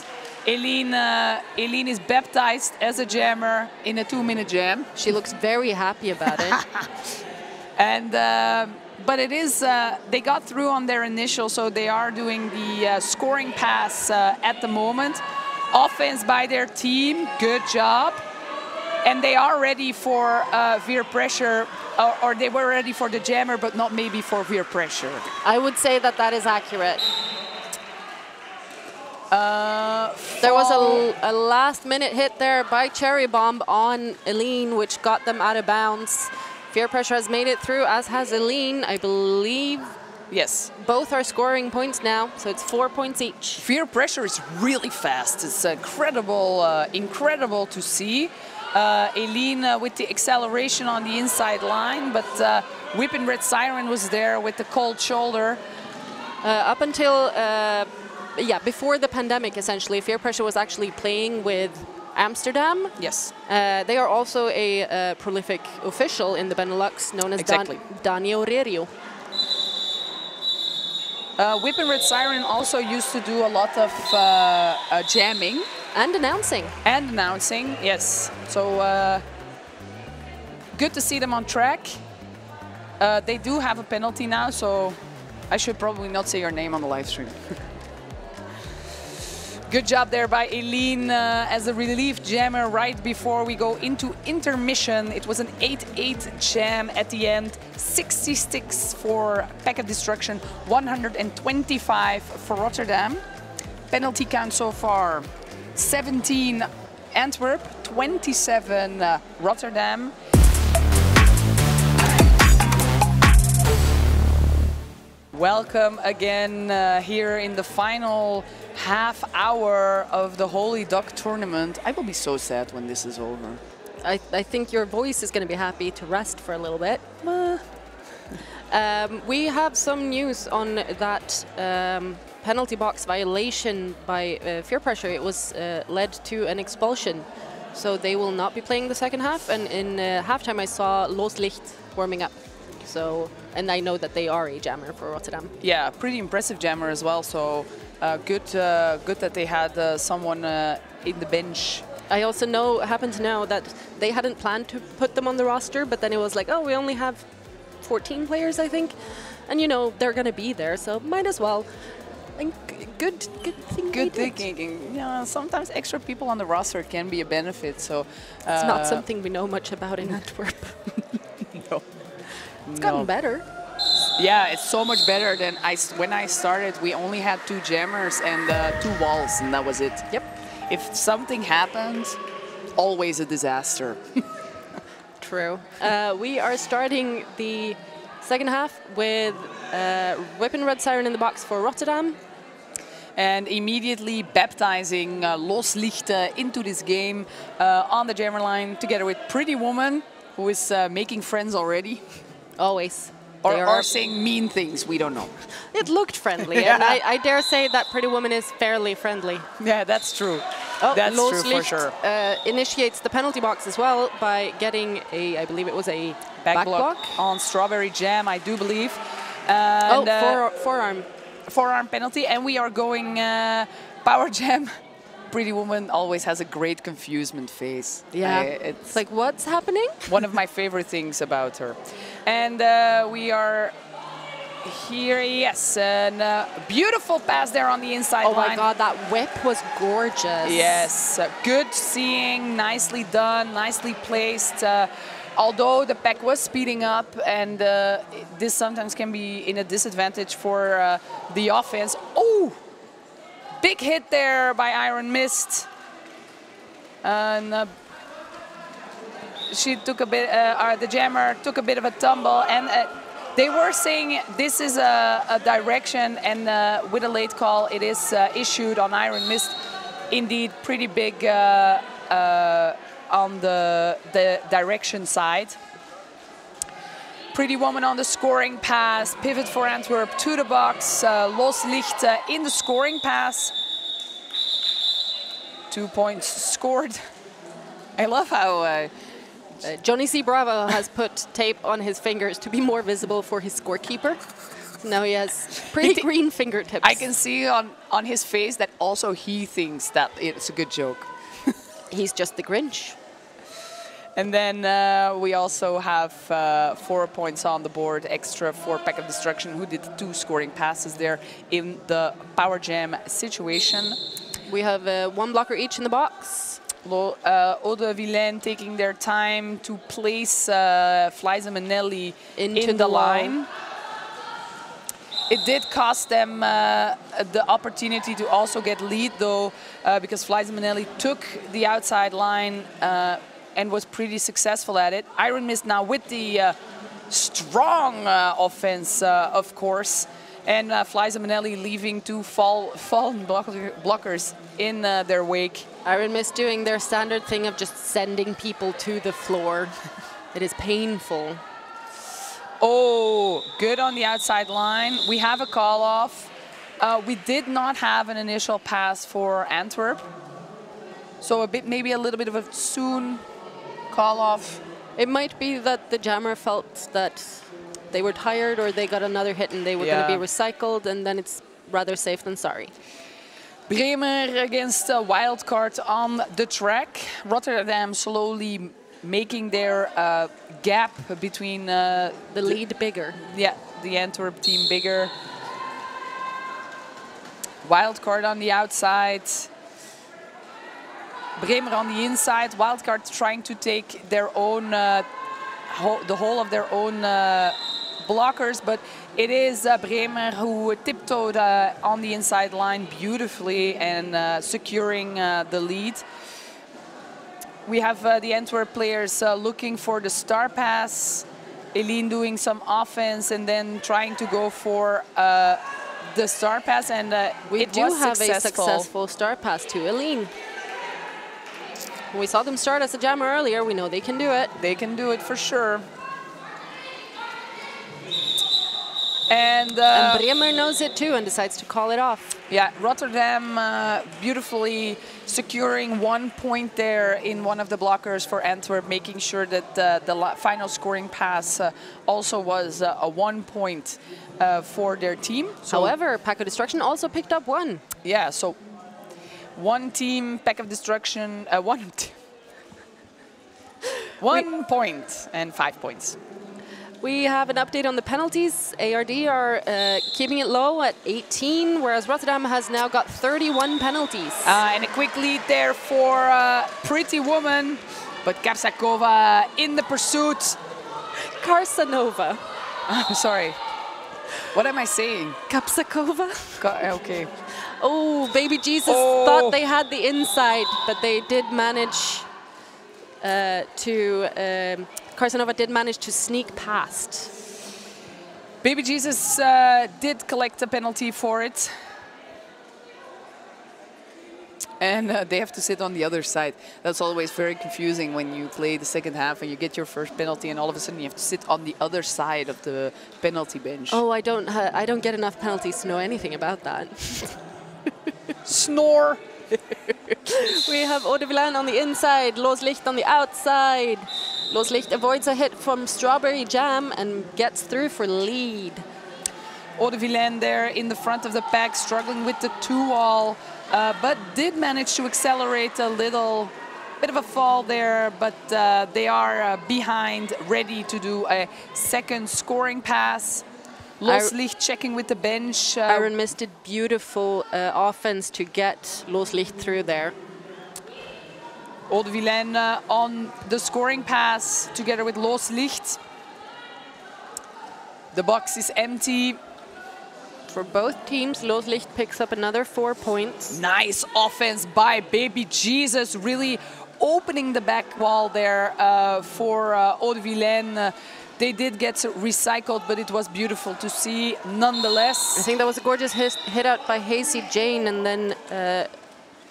Eileen is baptized as a jammer in a 2-minute jam. She looks very happy about it. And but it is, they got through on their initial, so they are doing the scoring pass at the moment. Offense by their team, good job. And they are ready for veer pressure, or they were ready for the jammer, but not maybe for veer pressure. I would say that that is accurate. There was a last-minute hit there by Cherry Bomb on Eileen, which got them out of bounds. Veer pressure has made it through, as has Eileen, I believe. Yes. Both are scoring points now, so it's 4 points each. Veer pressure is really fast. It's incredible, incredible to see. Eileen with the acceleration on the inside line, but Whippin' Red Siren was there with the cold shoulder. Up until, yeah, before the pandemic, essentially, Veer Pressure was actually playing with Amsterdam. Yes. They are also a prolific official in the Benelux, known as Daniel Rerio. Whippin' Red Siren also used to do a lot of jamming. And announcing. And announcing, yes. So good to see them on track. They do have a penalty now, so I should probably not say your name on the live stream. Good job there by Eileen as a relief jammer right before we go into intermission. It was an 8-8 jam at the end. 66 for Pack of Destruction, 125 for Rotterdam. Penalty count so far, 17 Antwerp, 27 Rotterdam. Welcome again here in the final half hour of the Holy Duck tournament. I will be so sad when this is over. I think your voice is going to be happy to rest for a little bit. We have some news on that penalty box violation by Veer Pressure. It was led to an expulsion. So they will not be playing the second half. And in halftime, I saw Los Licht warming up. So, and I know that they are a jammer for Rotterdam. Yeah, pretty impressive jammer as well. So good that they had someone in the bench. I also happen to know that they hadn't planned to put them on the roster, but then it was like, oh, we only have 14 players, I think. And, you know, they're going to be there, so might as well. And good thinking. Yeah, sometimes extra people on the roster can be a benefit. So it's not something we know much about in Antwerp. No. It's gotten better. Yeah, it's so much better than when I started. We only had 2 jammers and 2 walls, and that was it. Yep. If something happened, always a disaster. True. We are starting the second half with Whippin' Red Siren in the box for Rotterdam. And immediately baptizing Los Licht into this game on the jammer line together with Pretty Woman, who is making friends already. Always. Or saying mean things, we don't know. It looked friendly, and I dare say that Pretty Woman is fairly friendly. Yeah, that's true. Oh, that's Los true for Licht, sure. Initiates the penalty box as well by getting I believe it was a back block on Strawberry Jam, I do believe. Forearm. Forearm penalty, and we are going Power Jam. Pretty Woman always has a great confusement face. Yeah, it's like, what's happening? One of my favorite things about her. And we are here, yes, and beautiful pass there on the inside line. Oh my God, that whip was gorgeous. Yes, good seeing, nicely done, nicely placed. Although the pack was speeding up, and this sometimes can be in a disadvantage for the offense. Oh! Big hit there by Iron Mist. And she took a bit, the jammer took a bit of a tumble, and they were saying this is a direction, and with a late call, it is issued on Iron Mist. Indeed, pretty big on the direction side. Pretty Woman on the scoring pass, pivot for Antwerp to the box, Los Licht in the scoring pass. 2 points scored. I love how Johnny C. Bravo has put tape on his fingers to be more visible for his scorekeeper. Now he has pretty green fingertips. I can see on his face that also he thinks that it's a good joke. He's just the Grinch. And then we also have 4 points on the board extra for Pack of Destruction, who did 2 scoring passes there in the power jam situation. We have 1 blocker each in the box. Eau de Vilaine taking their time to place Flies and Manelli in the line. It did cost them the opportunity to also get lead, though, because Flies and Manelli took the outside line and was pretty successful at it. Iron Mist now with the strong offense, of course, and Flies and Manelli leaving 2 fallen blockers in their wake. Iron Mist doing their standard thing of just sending people to the floor. It is painful. Oh, good on the outside line. We have a call-off. We did not have an initial pass for Antwerp, so maybe a little bit of a soon call-off. It might be that the jammer felt that they were tired or they got another hit and they were going to be recycled, and then it's rather safe than sorry. Bremer against a wild card on the track. Rotterdam slowly making their gap between the lead bigger. Yeah, the Antwerp team bigger. Wildcard on the outside. Bremer on the inside. Wildcard trying to take their own, the whole of their own blockers, but it is Bremer who tiptoed on the inside line beautifully and securing the lead. We have the Antwerp players looking for the star pass. Eline doing some offense and then trying to go for the star pass, and we do have a successful star pass to Eline. We saw them start as a jammer earlier. We know they can do it. They can do it for sure. And Bremer knows it too and decides to call it off. Yeah, Rotterdam beautifully securing 1 point there in one of the blockers for Antwerp, making sure that the final scoring pass also was a 1 point for their team. So however, Pack of Destruction also picked up 1. Yeah, so 1 team, Pack of Destruction, 1 point and 5 points. We have an update on the penalties. ARD are keeping it low at 18, whereas Rotterdam has now got 31 penalties. And a quick lead there for Pretty Woman, but Kapsakova in the pursuit. Karsanova. Sorry. What am I saying? Kapsakova? Okay. Oh, Baby Jesus thought they had the inside, but they did manage Karsanova did manage to sneak past. Baby Jesus did collect a penalty for it. And they have to sit on the other side. That's always very confusing when you play the second half and you get your first penalty and all of a sudden you have to sit on the other side of the penalty bench. Oh, I don't get enough penalties to know anything about that. Snore! We have Eau de Vilaine on the inside, Los Licht on the outside. Los Licht avoids a hit from Strawberry Jam and gets through for lead. Eau de Vilaine there in the front of the pack, struggling with the 2-wall, but did manage to accelerate a little bit of a fall there, but they are behind, ready to do a second scoring pass. Los Licht checking with the bench. Iron Mist did beautiful offense to get Los Licht through there. Eau de Vilaine on the scoring pass together with Los Licht. The box is empty. For both teams, Los Licht picks up another 4 points. Nice offense by Baby Jesus, really opening the back wall there for Eau de Vilaine. They did get recycled, but it was beautiful to see nonetheless. I think that was a gorgeous hit out by Hazy Jane, and then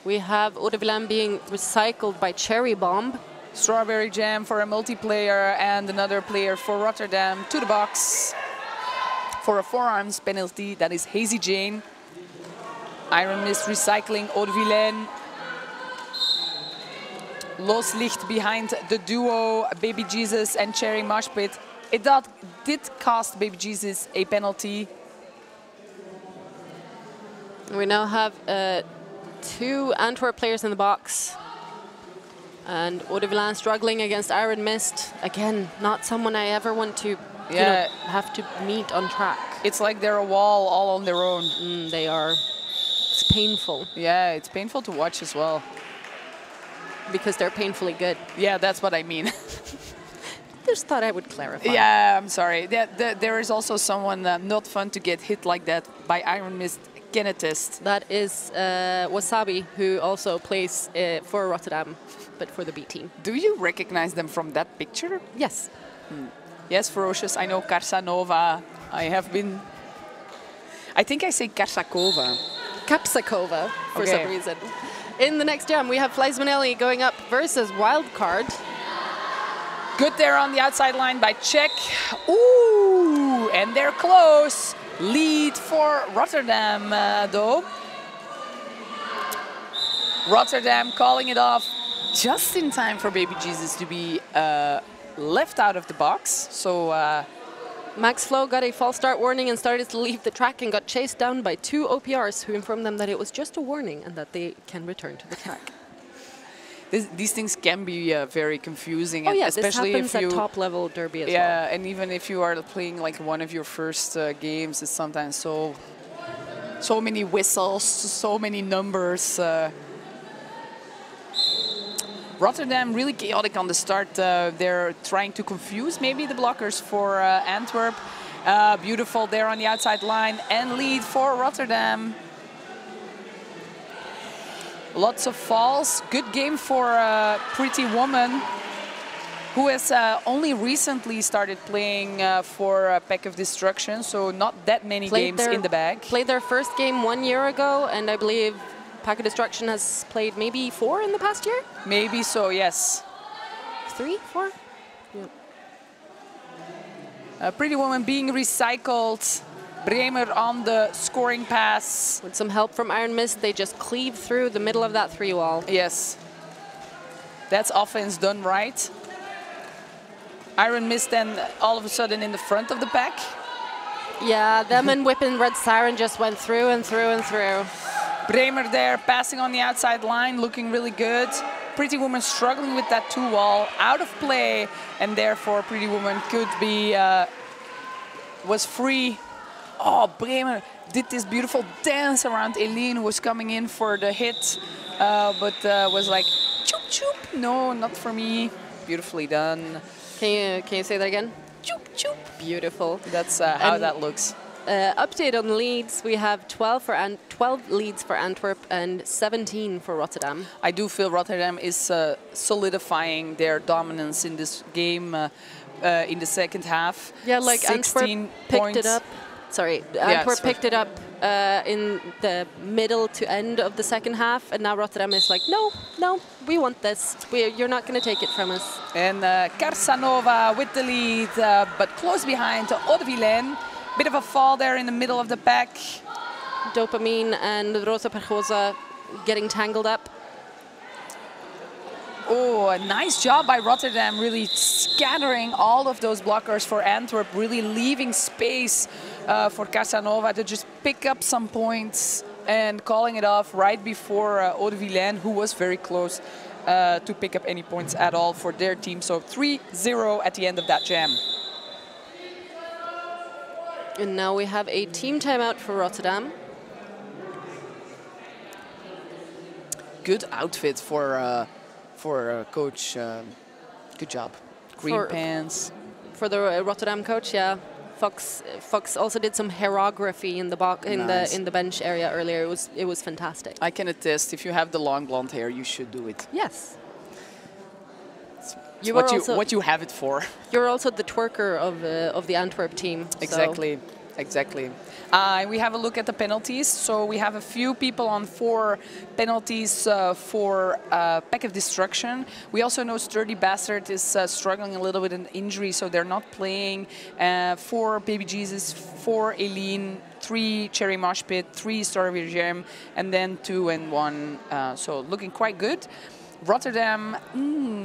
we have Eau de Vilaine being recycled by Cherry Bomb. Strawberry Jam for a multiplayer and another player for Rotterdam to the box for a forearms penalty. That is Hazy Jane. Iron Mist recycling Eau de Vilaine. Los Licht behind the duo Baby Jesus and Cherry Moshpit. It did cost Baby Jesus a penalty. We now have 2 Antwerp players in the box. And Eau de Villain struggling against Iron Mist. Again, not someone I ever want to have to meet on track. It's like they're a wall all on their own. They are. It's painful. Yeah, it's painful to watch as well. Because they're painfully good. Yeah, that's what I mean. Just thought I would clarify. Yeah, I'm sorry. There is also someone not fun to get hit like that by Iron Mist Genetist. That is Wasabi, who also plays for Rotterdam, but for the B team. Do you recognize them from that picture? Yes. Yes, Ferocious. I know Karsanova. I think I say Karsakova. Kapsakova, for some reason. In the next jam, we have Fleismanelli going up versus Wildcard. Good there on the outside line by Czech. Ooh, and they're close. Lead for Rotterdam, though. Rotterdam calling it off just in time for Baby Jesus to be left out of the box. So Max Flo got a false start warning and started to leave the track and got chased down by 2 OPRs who informed them that it was just a warning and that they can return to the track. These things can be very confusing, oh yeah, especially this happens if you at top-level derby as well. Yeah, and even if you are playing like one of your first games, it's sometimes so many whistles, so many numbers. Rotterdam really chaotic on the start. They're trying to confuse maybe the blockers for Antwerp. Beautiful there on the outside line and lead for Rotterdam. Lots of falls. Good game for Pretty Woman, who has only recently started playing for Pack of Destruction, so not that many games in the bag. Played their first game 1 year ago, and I believe Pack of Destruction has played maybe 4 in the past year? Maybe so, yes. 3, 4? Yeah. Pretty Woman being recycled. Bremer on the scoring pass. With some help from Iron Mist, they just cleave through the middle of that 3-wall. Yes. That's offense done right. Iron Mist then all of a sudden in the front of the pack. Yeah, them and Whip and Red Siren just went through and through and through. Bremer there passing on the outside line, looking really good. Pretty Woman struggling with that 2-wall, out of play, and therefore Pretty Woman could be, was free. Oh, Bremer did this beautiful dance around Eileen, who was coming in for the hit, but was like, choop choop, no, not for me. Beautifully done. Can you say that again? Choop choop. Beautiful. That's how that looks. Update on leads, we have 12 leads for Antwerp and 17 for Rotterdam. I do feel Rotterdam is solidifying their dominance in this game in the second half. Yeah, like Antwerp picked it up. Sorry, Antwerp picked it up in the middle to end of the second half, and now Rotterdam is like, no, we want this. You're not going to take it from us. And Karsanova with the lead, but close behind Eau de Villain. Bit of a fall there in the middle of the pack. Dopamine and Rosa Pergosa getting tangled up. Oh, a nice job by Rotterdam, really scattering all of those blockers for Antwerp, really leaving space for Casanova to just pick up some points and calling it off right before Eau de Villain, who was very close to pick up any points at all for their team. So 3-0 at the end of that jam. And now we have a team timeout for Rotterdam. Good outfit for coach. Good job. Green pants. For the Rotterdam coach, yeah. Fox also did some hairography in the box in the bench area earlier. It was fantastic. I can attest. If you have the long blonde hair, you should do it. Yes. It's what you have it for. You're also the twerker of the Antwerp team. Exactly. So. Exactly. We have a look at the penalties. So we have a few people on 4 penalties for Pack of Destruction. We also know Sturdy Bastard is struggling a little with an injury, so they're not playing. 4 Baby Jesus, 4 Eileen, 3 Cherry Mosh Pit, 3 Story Gem, and then 2 and 1. So looking quite good. Rotterdam,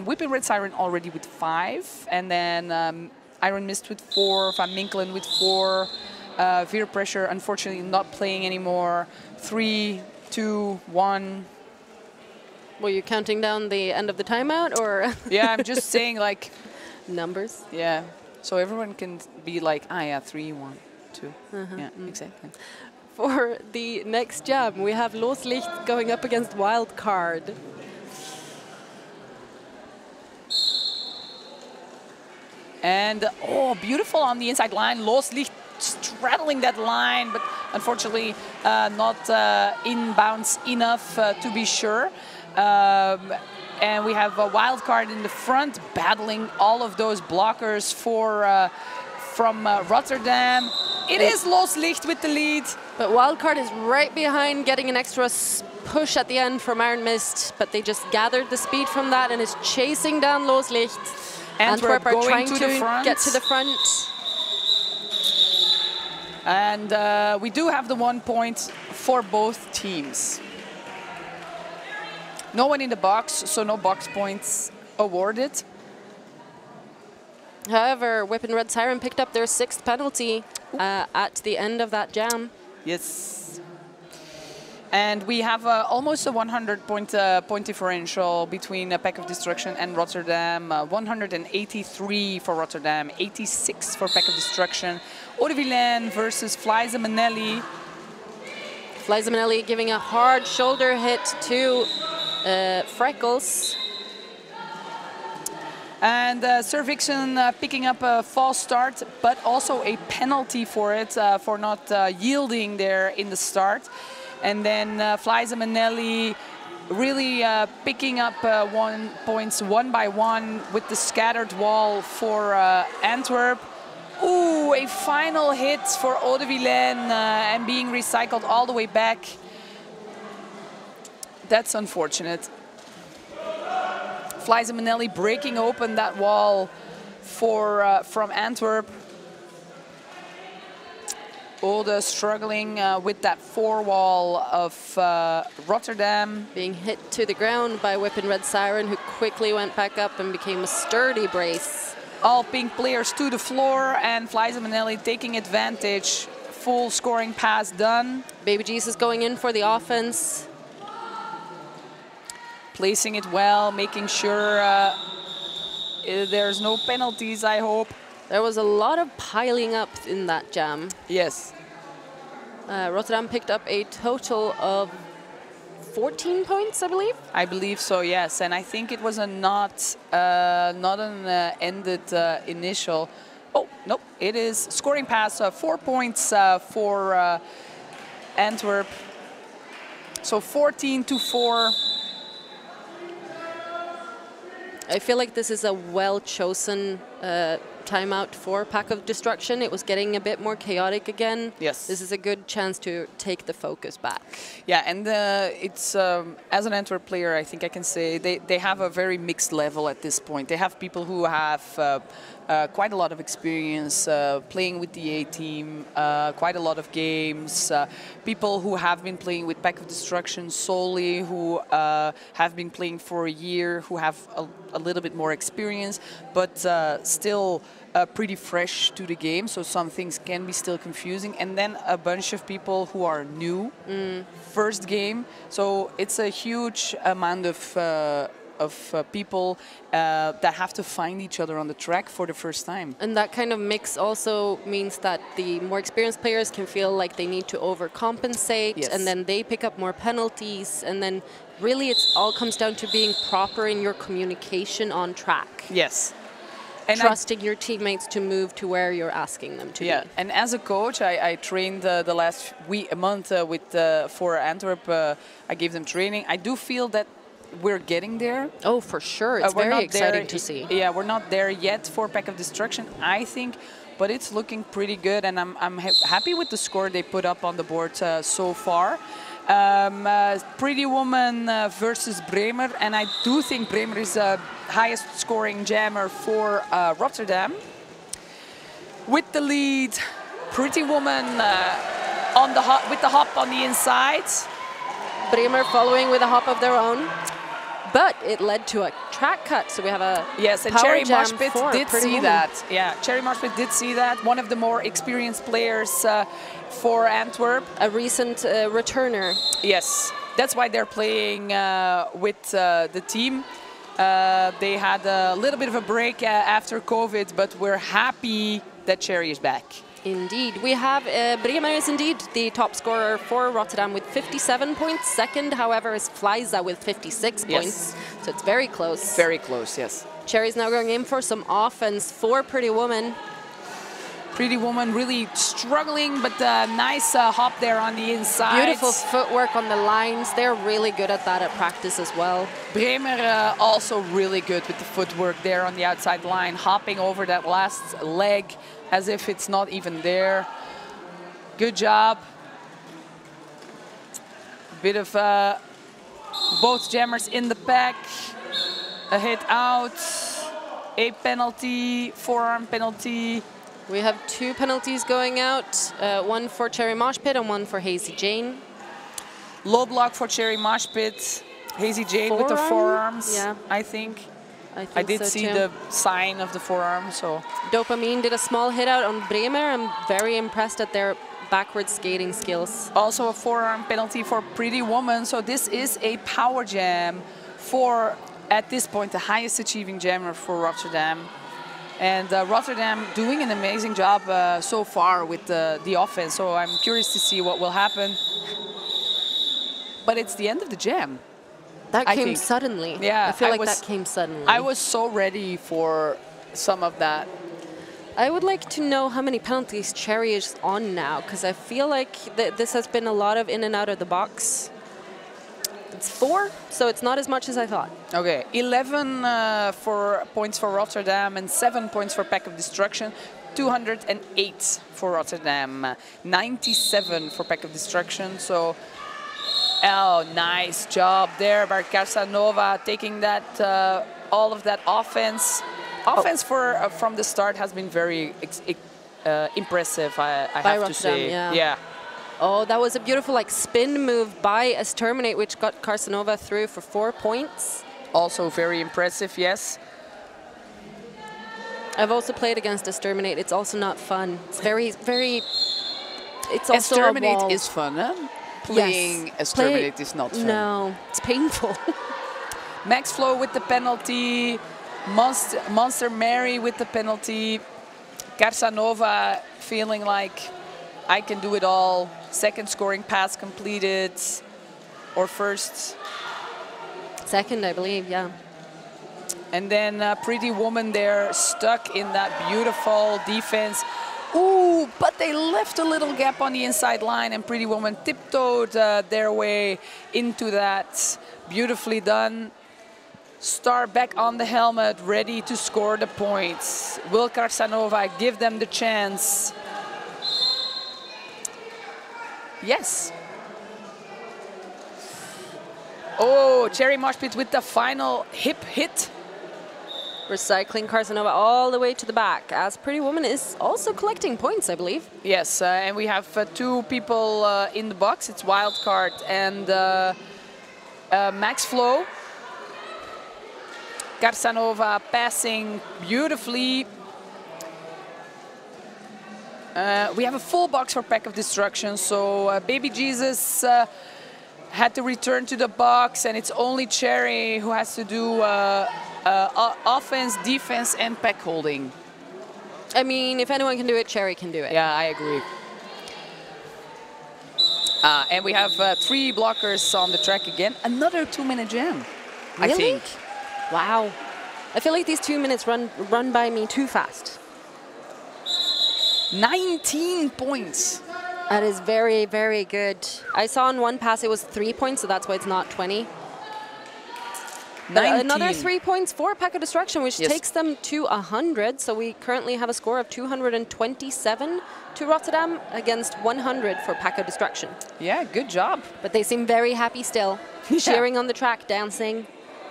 Whipping Red Siren already with 5, and then Iron Mist with 4, Van Minkelen with 4. Veer Pressure, unfortunately, not playing anymore. 3, 2, 1. Were you counting down the end of the timeout, or? Yeah, I'm just saying like numbers. Yeah, so everyone can be like, ah, yeah, 3, 1, 2. Yeah, exactly. For the next jam, we have Loslicht going up against Wildcard. And, oh, beautiful on the inside line. Loslicht straddling that line, but unfortunately not inbounds enough to be sure. And we have a Wildcard in the front, battling all of those blockers from Rotterdam. It is Loslicht with the lead. But Wildcard is right behind, getting an extra push at the end from Iron Mist, but they just gathered the speed from that and is chasing down Loslicht. Antwerp are trying to get to the front. And we do have the 1 point for both teams. No one in the box, so no box points awarded. However, Whip and Red Siren picked up their 6th penalty at the end of that jam. Yes. And we have almost a 100-point differential between Pack of Destruction and Rotterdam. 183 for Rotterdam, 86 for Pack of Destruction. Eau de Vilaine versus Flies and Manelli. Flies and Manelli giving a hard shoulder hit to Freckles. And Sir Vixen picking up a false start, but also a penalty for it, for not yielding there in the start. And then Flies and Manelli really picking up points one by one with the scattered wall for Antwerp. Ooh, a final hit for Eau de Vilaine and being recycled all the way back. That's unfortunate. Flies and Manelli breaking open that wall for from Antwerp. Ode struggling with that 4 wall of Rotterdam. Being hit to the ground by Whip and Red Siren, who quickly went back up and became a sturdy brace. All pink players to the floor, and Flies and Manelli taking advantage. Full scoring pass done. Baby Jesus going in for the offense. Placing it well, making sure there's no penalties, I hope. There was a lot of piling up in that jam. Yes. Rotterdam picked up a total of 14 points, I believe. I believe so, yes. And I think it was a not an ended initial. Oh, no, it is scoring pass, 4 points for Antwerp. So 14-4. I feel like this is a well-chosen timeout for Pack of Destruction. It was getting a bit more chaotic again. Yes. This is a good chance to take the focus back. Yeah, and it's as an Antwerp player, I think I can say they have a very mixed level at this point. They have people who have quite a lot of experience playing with the A team, quite a lot of games, people who have been playing with Pack of Destruction solely, who have been playing for a year, who have a little bit more experience, but still pretty fresh to the game, so some things can be still confusing. And then a bunch of people who are new, first game, so it's a huge amount of people that have to find each other on the track for the first time. And that kind of mix also means that the more experienced players can feel like they need to overcompensate, Yes. and then they pick up more penalties, and then really it all comes down to being proper in your communication on track. Yes. And trusting your teammates to move to where you're asking them to be. And as a coach, I trained the last month for Antwerp. I gave them training. I do feel that we're getting there. Oh, for sure. It's very exciting to see. Yeah, we're not there yet for Pack of Destruction, I think, but it's looking pretty good, and I'm happy with the score they put up on the board so far. Pretty Woman versus Bremer, and I do think Bremer is the highest scoring jammer for Rotterdam. With the lead, Pretty Woman with the hop on the inside. Bremer following with a hop of their own. But it led to a track cut, so we have a yes, and power Cherry jam Marshpit did Pretty see Woman. that. Yeah, Cherry Marshpit did see that. One of the more experienced players for Antwerp. A recent returner. Yes, that's why they're playing with the team. They had a little bit of a break after COVID, but we're happy that Cherry is back. Indeed. We have Bremer is indeed the top scorer for Rotterdam with 57 points. Second, however, is Fleiza with 56 points. So it's very close. Very close, yes. Cherry's now going in for some offense for Pretty Woman. Pretty Woman really struggling, but nice hop there on the inside. Beautiful footwork on the lines. They're really good at that at practice as well. Bremer also really good with the footwork there on the outside line, hopping over that last leg as if it's not even there. Good job. Bit of both jammers in the back. A hit out, a penalty, forearm penalty. We have 2 penalties going out, one for Cherry Moshpit and one for Hazy Jane. Low block for Cherry Moshpit. Hazy Jane with the forearms, yeah. I think. I did so see too. the sign of the forearm, so. Dopamine did a small hit out on Bremer. I'm very impressed at their backward skating skills. Also a forearm penalty for Pretty Woman. So this is a power jam for, at this point, the highest achieving jammer for Rotterdam. And Rotterdam doing an amazing job so far with the offense. So I'm curious to see what will happen. But it's the end of the jam. That came suddenly. Yeah, I feel like that came suddenly. I was so ready for some of that. I would like to know how many penalties Cherry is on now, because I feel like this has been a lot of in and out of the box. It's 4, so it's not as much as I thought. Okay, 11 points for Rotterdam and 7 points for Pack of Destruction. 208 for Rotterdam, 97 for Pack of Destruction. So, oh, nice job there by Casanova taking that all of that offense. Offense from the start has been very impressive. I have to say, yeah. Oh, that was a beautiful spin move by Exterminate, which got Casanova through for 4 points. Also very impressive, yes. I've also played against Exterminate. It's also not fun. It's very. It's also Exterminate is fun, huh? Playing Exterminate is not fun. No, it's painful. Max Flow with the penalty. Monster Mary with the penalty. Casanova feeling like I can do it all. Second scoring pass completed. Or first? Second, I believe, yeah. And then Pretty Woman there stuck in that beautiful defense. Ooh, but they left a little gap on the inside line and Pretty Woman tiptoed their way into that. Beautifully done. Star back on the helmet, ready to score the points. Will Casanova give them the chance? Yes. Oh, Cherry Moshpit with the final hip hit. Recycling Casanova all the way to the back, as Pretty Woman is also collecting points, I believe. Yes, and we have 2 people in the box. It's Wildcard and Max Flow. Casanova passing beautifully. We have a full box for Pack of Destruction, so Baby Jesus had to return to the box, and it's only Cherry who has to do offense, defense, and pack holding. I mean, if anyone can do it, Cherry can do it. Yeah, I agree. And we have 3 blockers on the track again. Another 2-minute jam, really? I think. Wow. I feel like these 2 minutes run by me too fast. 19 points. That is very, very good. I saw in one pass it was 3 points, so that's why it's not 20. Another 3 points for Pack of Destruction, which takes them to 100. So we currently have a score of 227 to Rotterdam against 100 for Pack of Destruction. Yeah, good job. But they seem very happy still. Cheering on the track, dancing.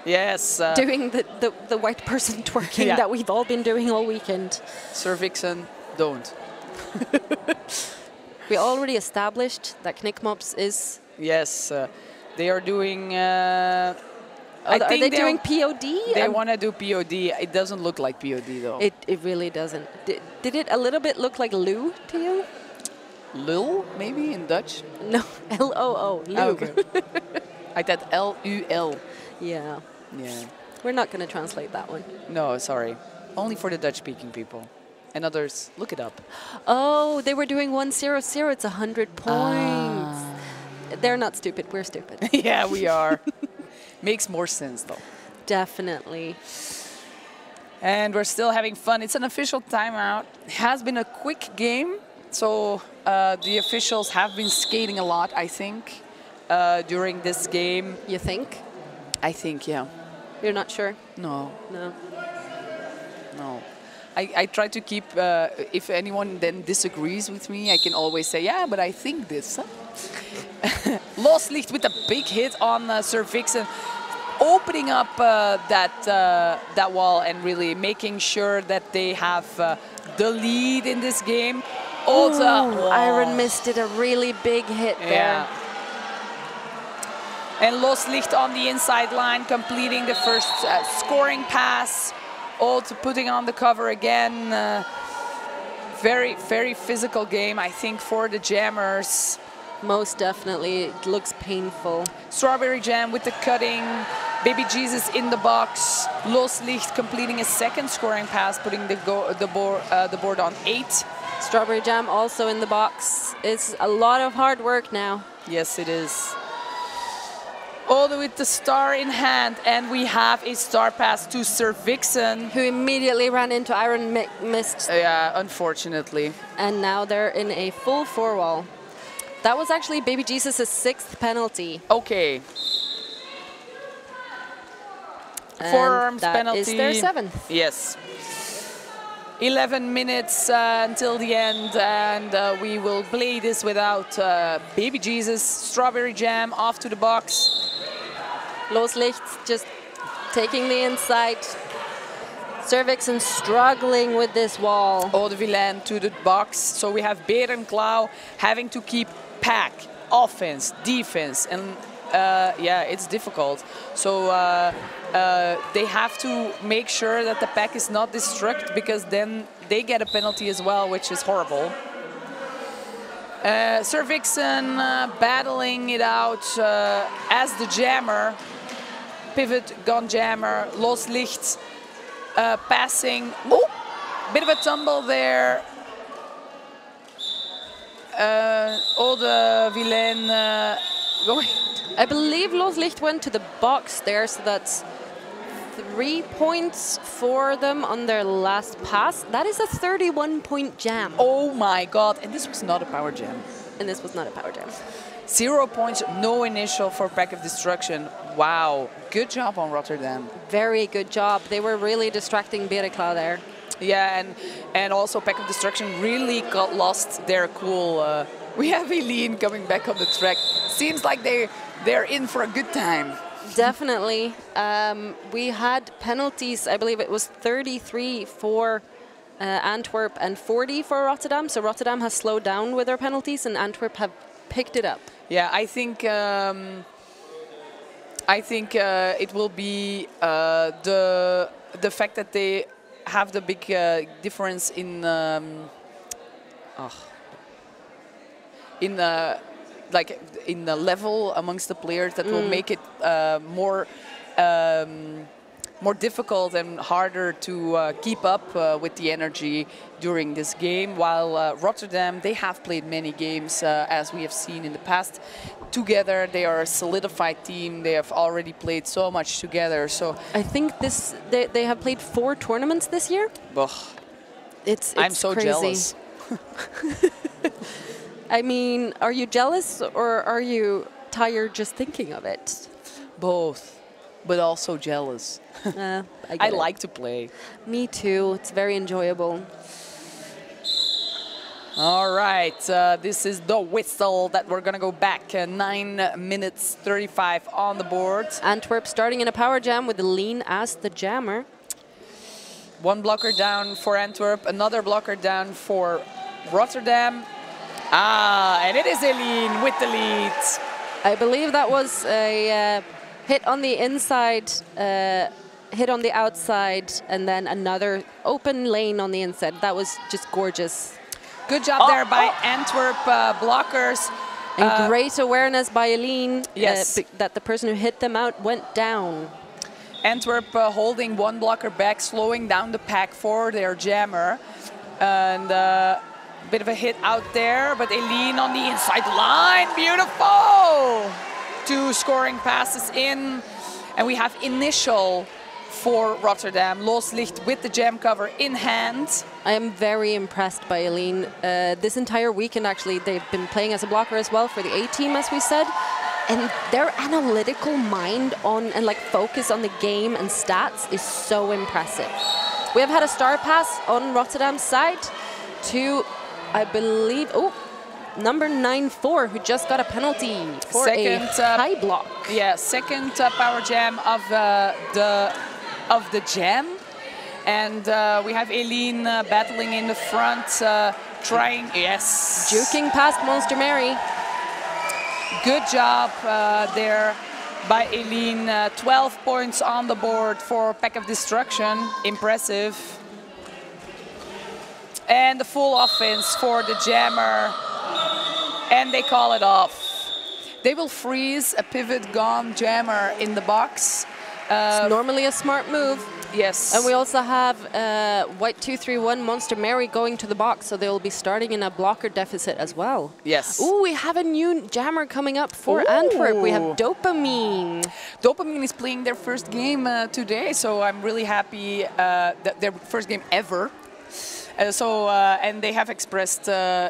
Yes. Doing the white person twerking that we've all been doing all weekend. Sir Vixen, don't. We already established that Knickmops is... Yes, they are doing... are they doing POD? They want to do POD. It doesn't look like POD, though. It really doesn't. Did it a little bit look like Lou to you? Lul, maybe, in Dutch? No, L-O-O, Lou. Oh, okay. Like that L-U-L. Yeah. Yeah. We're not going to translate that one. No, sorry. Only for the Dutch-speaking people. And others, look it up. Oh, they were doing 1-0-0. It's 100 points. They're not stupid. We're stupid. Yeah, we are. Makes more sense, though. Definitely. And we're still having fun. It's an official timeout. It has been a quick game. So the officials have been skating a lot, I think, during this game. You think? I think, yeah. You're not sure? No. No. No. I try to keep, if anyone then disagrees with me, I can always say, yeah, but I think this. Huh? Loslicht with a big hit on Sir Vixen, opening up that wall and really making sure that they have the lead in this game. Oh, Iron missed it, a really big hit there. And Loslicht on the inside line, completing the first scoring pass. Also putting on the cover again. Very, very physical game, I think, for the Jammers. Most definitely. It looks painful. Strawberry Jam with the cutting. Baby Jesus in the box. Loslicht completing a second scoring pass, putting the board on 8. Strawberry Jam also in the box. It's a lot of hard work now. Yes, it is. All with the star in hand, and we have a star pass to Sir Vixen, who immediately ran into Iron Mist. Yeah, unfortunately. And now they're in a full 4-wall. That was actually Baby Jesus' 6th penalty. Okay. And forearms that penalty. Is their 7th. Yes. 11 minutes until the end, and we will play this without Baby Jesus. Strawberry Jam off to the box. Loslicht just taking the inside. Sir Vixen struggling with this wall. Eau de Vilaine to the box. So we have Berendrecht having to keep pack, offense, defense, and yeah, it's difficult. So they have to make sure that the pack is not destruct, because then they get a penalty as well, which is horrible. Sir Vixen battling it out as the jammer. Pivot, gun jammer, Loslicht passing. Oh, bit of a tumble there. Eau de Vilaine going. I believe Loslicht went to the box there, so that's 3 points for them on their last pass. That is a 31-point jam. Oh my God, and this was not a power jam. And this was not a power jam. 0 points, no initial for Pack of Destruction. Wow, good job on Rotterdam. Very good job. They were really distracting Berendrecht there. Yeah, and also Pack of Destruction really got lost their cool. We have Eileen coming back on the track. Seems like they're in for a good time. Definitely. We had penalties. I believe it was 33 for Antwerp and 40 for Rotterdam. So Rotterdam has slowed down with their penalties, and Antwerp have picked it up. Yeah, I think it will be the fact that they have the big difference in the level amongst the players that will make it more difficult and harder to keep up with the energy during this game. While Rotterdam, they have played many games, as we have seen in the past. Together, they are a solidified team. They have already played so much together. So I think they have played 4 tournaments this year. Ugh. It's I'm so crazy. jealous. I mean, are you jealous or are you tired just thinking of it? Both, but also jealous. I like to play. Me too. It's very enjoyable. All right, this is the whistle that we're going to go back. 9 minutes 35 on the board. Antwerp starting in a power jam with Lean as the jammer. 1 blocker down for Antwerp, another blocker down for Rotterdam. And it is Eileen with the lead. I believe that was a hit on the inside, hit on the outside, and then another open lane on the inside. That was just gorgeous. Good job there by Antwerp blockers. And great awareness by Eileen Yes. that the person who hit them out went down. Antwerp holding one blocker back, slowing down the pack for their jammer. And a bit of a hit out there, but Eileen on the inside line, beautiful! 2 scoring passes in, and we have initial for Rotterdam. Loslicht with the jam cover in hand. I am very impressed by Eileen. This entire weekend, actually, they've been playing as a blocker as well for the A team, as we said. And their analytical mind on and like focus on the game and stats is so impressive. We have had a star pass on Rotterdam's side to, I believe, number 9-4, who just got a penalty for a high block. Yeah, second power jam of the jam. And we have Eileen battling in the front, trying, yes. Juking past Monster Mary. Good job there by Eileen. 12 points on the board for Pack of Destruction. Impressive. And the full offense for the jammer. And they call it off. They will freeze a pivot gone jammer in the box. It's normally a smart move. Yes. And we also have White 231 Monster Mary going to the box, so they will be starting in a blocker deficit as well. Yes. Ooh, we have a new jammer coming up for Antwerp. We have Dopamine. Dopamine is playing their first game today, so I'm really happy that their first game ever. And they have expressed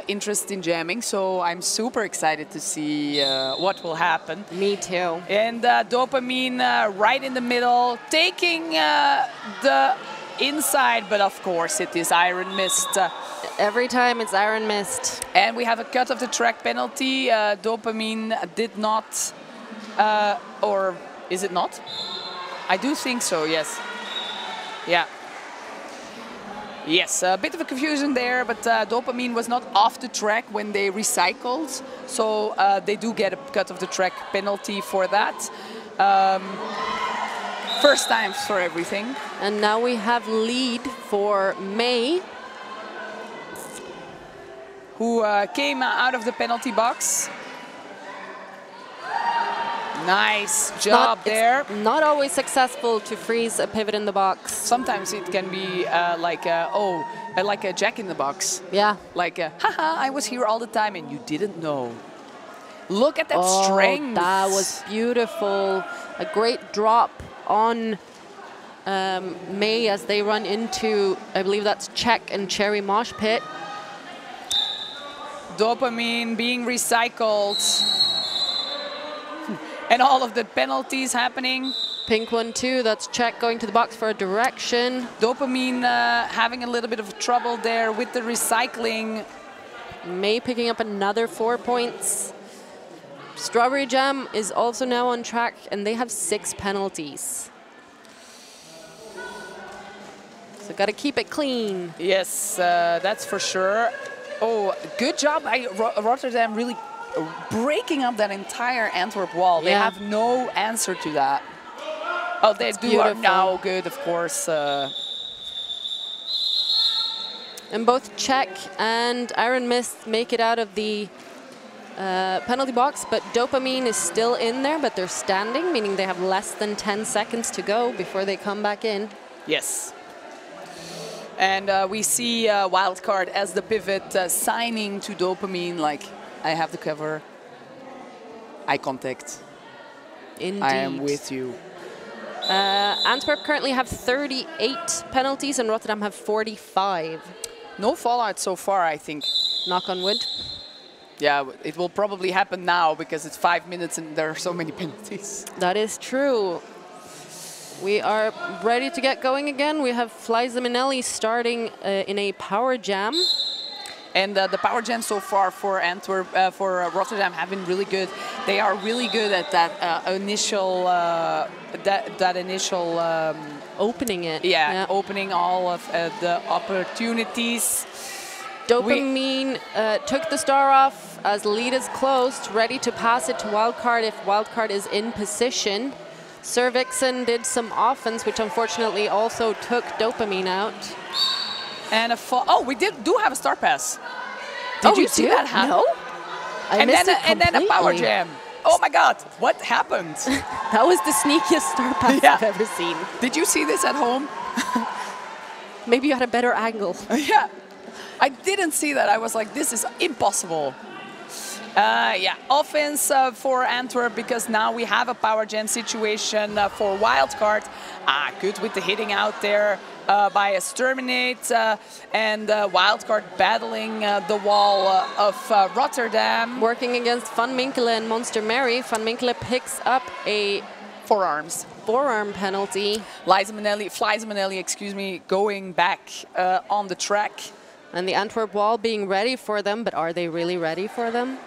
interest in jamming, so I'm super excited to see what will happen. Me too. And Dopamine right in the middle, taking the inside, but of course it is Iron Mist. Every time it's Iron Mist. And we have a cut of the track penalty. Dopamine did not, or is it not? I do think so, yes. Yeah. Yes, a bit of a confusion there, but Dopamine was not off the track when they recycled, so they do get a cut of the track penalty for that. First time for everything. And now we have lead for May, who came out of the penalty box. Nice job there. It's not always successful to freeze a pivot in the box. Sometimes it can be like a jack in the box. Yeah. Like, haha, I was here all the time and you didn't know. Look at that strength. That was beautiful. A great drop on May as they run into, I believe that's Czech and Cherry Mosh Pit. Dopamine being recycled. And all of the penalties happening. Pink 1-2, that's Czech going to the box for a direction. Dopamine having a little bit of trouble there with the recycling. May picking up another 4 points. Strawberry Jam is also now on track, and they have 6 penalties. So got to keep it clean. Yes, that's for sure. Oh, good job by Rotterdam, really breaking up that entire Antwerp wall. They have no answer to that. Oh, they do are now good, of course. And both Czech and Iron Mist make it out of the penalty box, but Dopamine is still in there, but they're standing, meaning they have less than 10 seconds to go before they come back in. Yes. And we see Wildcard as the pivot signing to Dopamine, like, I have the cover. Eye contact. Indeed. I am with you. Antwerp currently have 38 penalties and Rotterdam have 45. No fallout so far, I think. Knock on wood. Yeah, it will probably happen now because it's 5 minutes and there are so many penalties. That is true. We are ready to get going again. We have Fliza Minelli starting in a power jam. And the power jam so far for Antwerp, for Rotterdam have been really good. They are really good at that initial, opening it. Yeah, opening all of the opportunities. Dopamine took the star off as lead is closed, ready to pass it to Wildcard if Wildcard is in position. Sir Vixen did some offense, which unfortunately also took Dopamine out. And a fall. Oh, we do have a star pass. Did you see that happen? No. And then a power jam. Oh my God, what happened? That was the sneakiest star pass I've ever seen. Did you see this at home? Maybe you had a better angle. Yeah, I didn't see that. I was like, this is impossible. Offense for Antwerp, because now we have a power jam situation for wildcard. Good with the hitting out there by Exterminate, and wildcard battling the wall of Rotterdam. Working against Van Minkelen and Monster Mary. Van Minkelen picks up a forearm penalty. Flies Manelli, excuse me, going back on the track. And the Antwerp wall being ready for them, but are they really ready for them?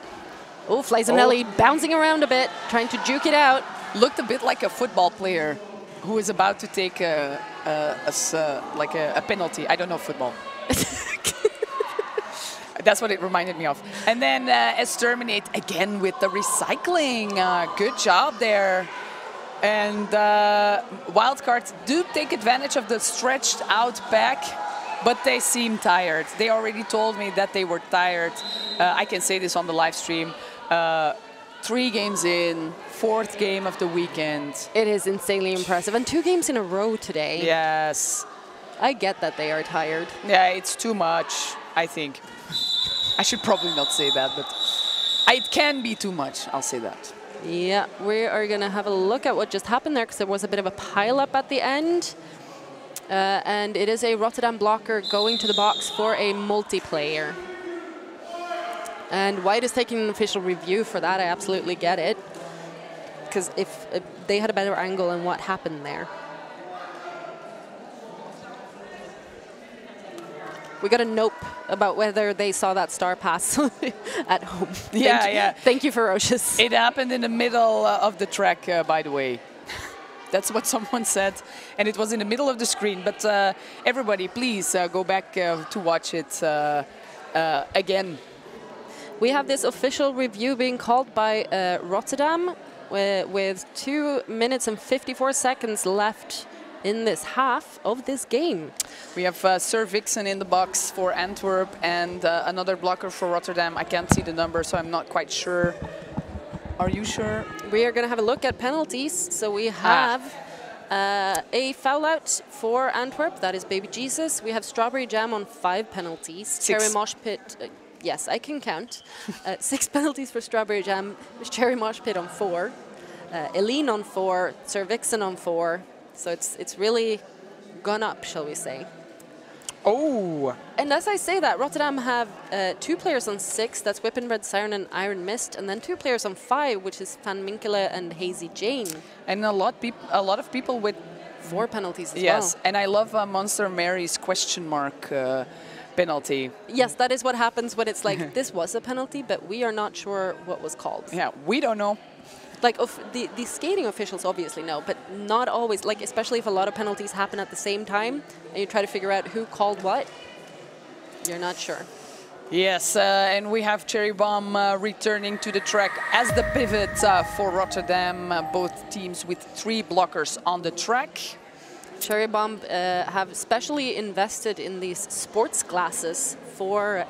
Oh, Flies-Manelli bouncing around a bit, trying to juke it out. Looked a bit like a football player who is about to take a penalty. I don't know football. That's what it reminded me of. And then Exterminate again with the recycling. Good job there. And wildcards do take advantage of the stretched out back, but they seem tired. They already told me that they were tired. I can say this on the live stream. 3 games in, 4th game of the weekend. It is insanely impressive. And 2 games in a row today. Yes. I get that they are tired. Yeah, it's too much, I think. I should probably not say that, but it can be too much, I'll say that. Yeah, we are going to have a look at what just happened there, because there was a bit of a pile-up at the end. And it is a Rotterdam blocker going to the box for a multiplayer. And White is taking an official review for that. I absolutely get it. Because if they had a better angle on what happened there. We got a nope about whether they saw that star pass at home. Yeah. Thank you, Ferocious. It happened in the middle of the track, by the way. That's what someone said. And it was in the middle of the screen. But everybody, please go back to watch it again. We have this official review being called by Rotterdam with 2 minutes and 54 seconds left in this half of this game. We have Sir Vixen in the box for Antwerp and another blocker for Rotterdam. I can't see the number, so I'm not quite sure. Are you sure? We are going to have a look at penalties. So we have a foul out for Antwerp. That is Baby Jesus. We have Strawberry Jam on 5 penalties. Cherry Mosh Pit. Yes, I can count. 6 penalties for Strawberry Jam. Cherry Mosh Pit on 4. Eileen on 4. Sir Vixen on 4. So it's really gone up, shall we say. Oh! And as I say that, Rotterdam have 2 players on 6. That's Whippin' Red Siren and Iron Mist. And then 2 players on 5, which is Van Minkelen and Hazy Jane. And a lot of people with 4 penalties as well. Yes, and I love Monster Mary's question mark penalty. Yes, that is what happens when it's like, this was a penalty, but we are not sure what was called. Yeah, we don't know. Like, the skating officials obviously know, but not always. Like, especially if a lot of penalties happen at the same time, and you try to figure out who called what, you're not sure. Yes, and we have Cherry Bomb returning to the track as the pivot for Rotterdam. Both teams with 3 blockers on the track. Cherry Bomb have specially invested in these sports glasses for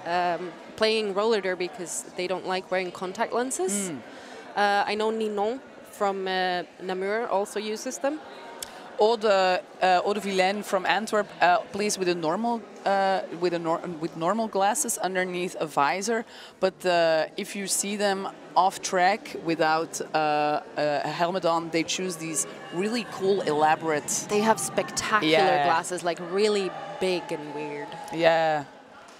playing roller derby because they don't like wearing contact lenses. I know Ninon from Namur also uses them. Aude Vilaine from Antwerp plays with a normal with normal glasses underneath a visor, but if you see them off track without a helmet on, they choose these really cool, elaborate. They have spectacular glasses, like really big and weird. Yeah,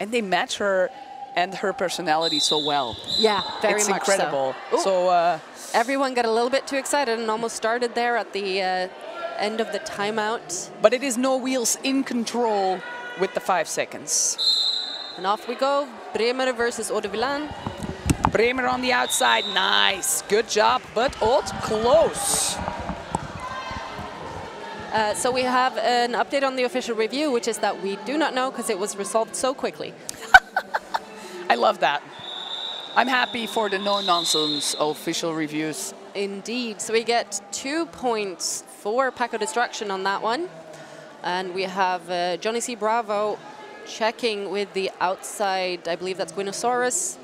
and they match her and her personality so well. Yeah, very it's much incredible. So everyone got a little bit too excited and almost started there at the end of the timeout. But it is No Wheels in control with the 5 seconds. And off we go. Bremer versus Aude Vilaine. Bremer on the outside. Nice. Good job, but Aude close. So we have an update on the official review, which is that we do not know because it was resolved so quickly. I love that. I'm happy for the no-nonsense official reviews. Indeed. So we get 2 points for Paco Destruction on that one. And we have Johnny C. Bravo checking with the outside, I believe that's Gwinosaurus.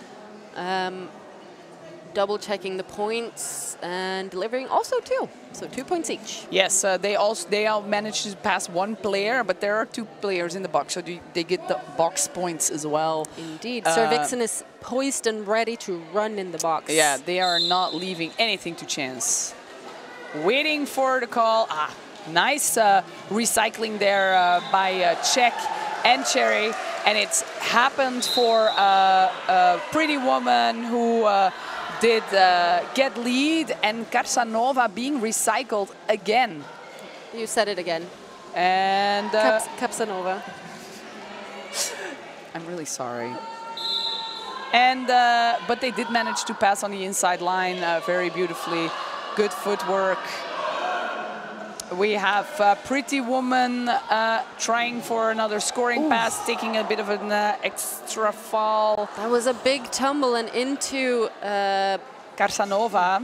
double-checking the points and delivering also 2. So 2 points each. Yes, they all managed to pass 1 player, but there are 2 players in the box, so they get the box points as well. Indeed. Sir Vixen is poised and ready to run in the box. Yeah, they are not leaving anything to chance. Waiting for the call. Nice recycling there by Czech and Cherry. And it's happened for a Pretty Woman who did get lead, and Casanova being recycled again. You said it again. And Casanova. I'm really sorry. And but they did manage to pass on the inside line very beautifully. Good footwork. We have Pretty Woman trying for another scoring pass, taking a bit of an extra fall. That was a big tumble and into Casanova.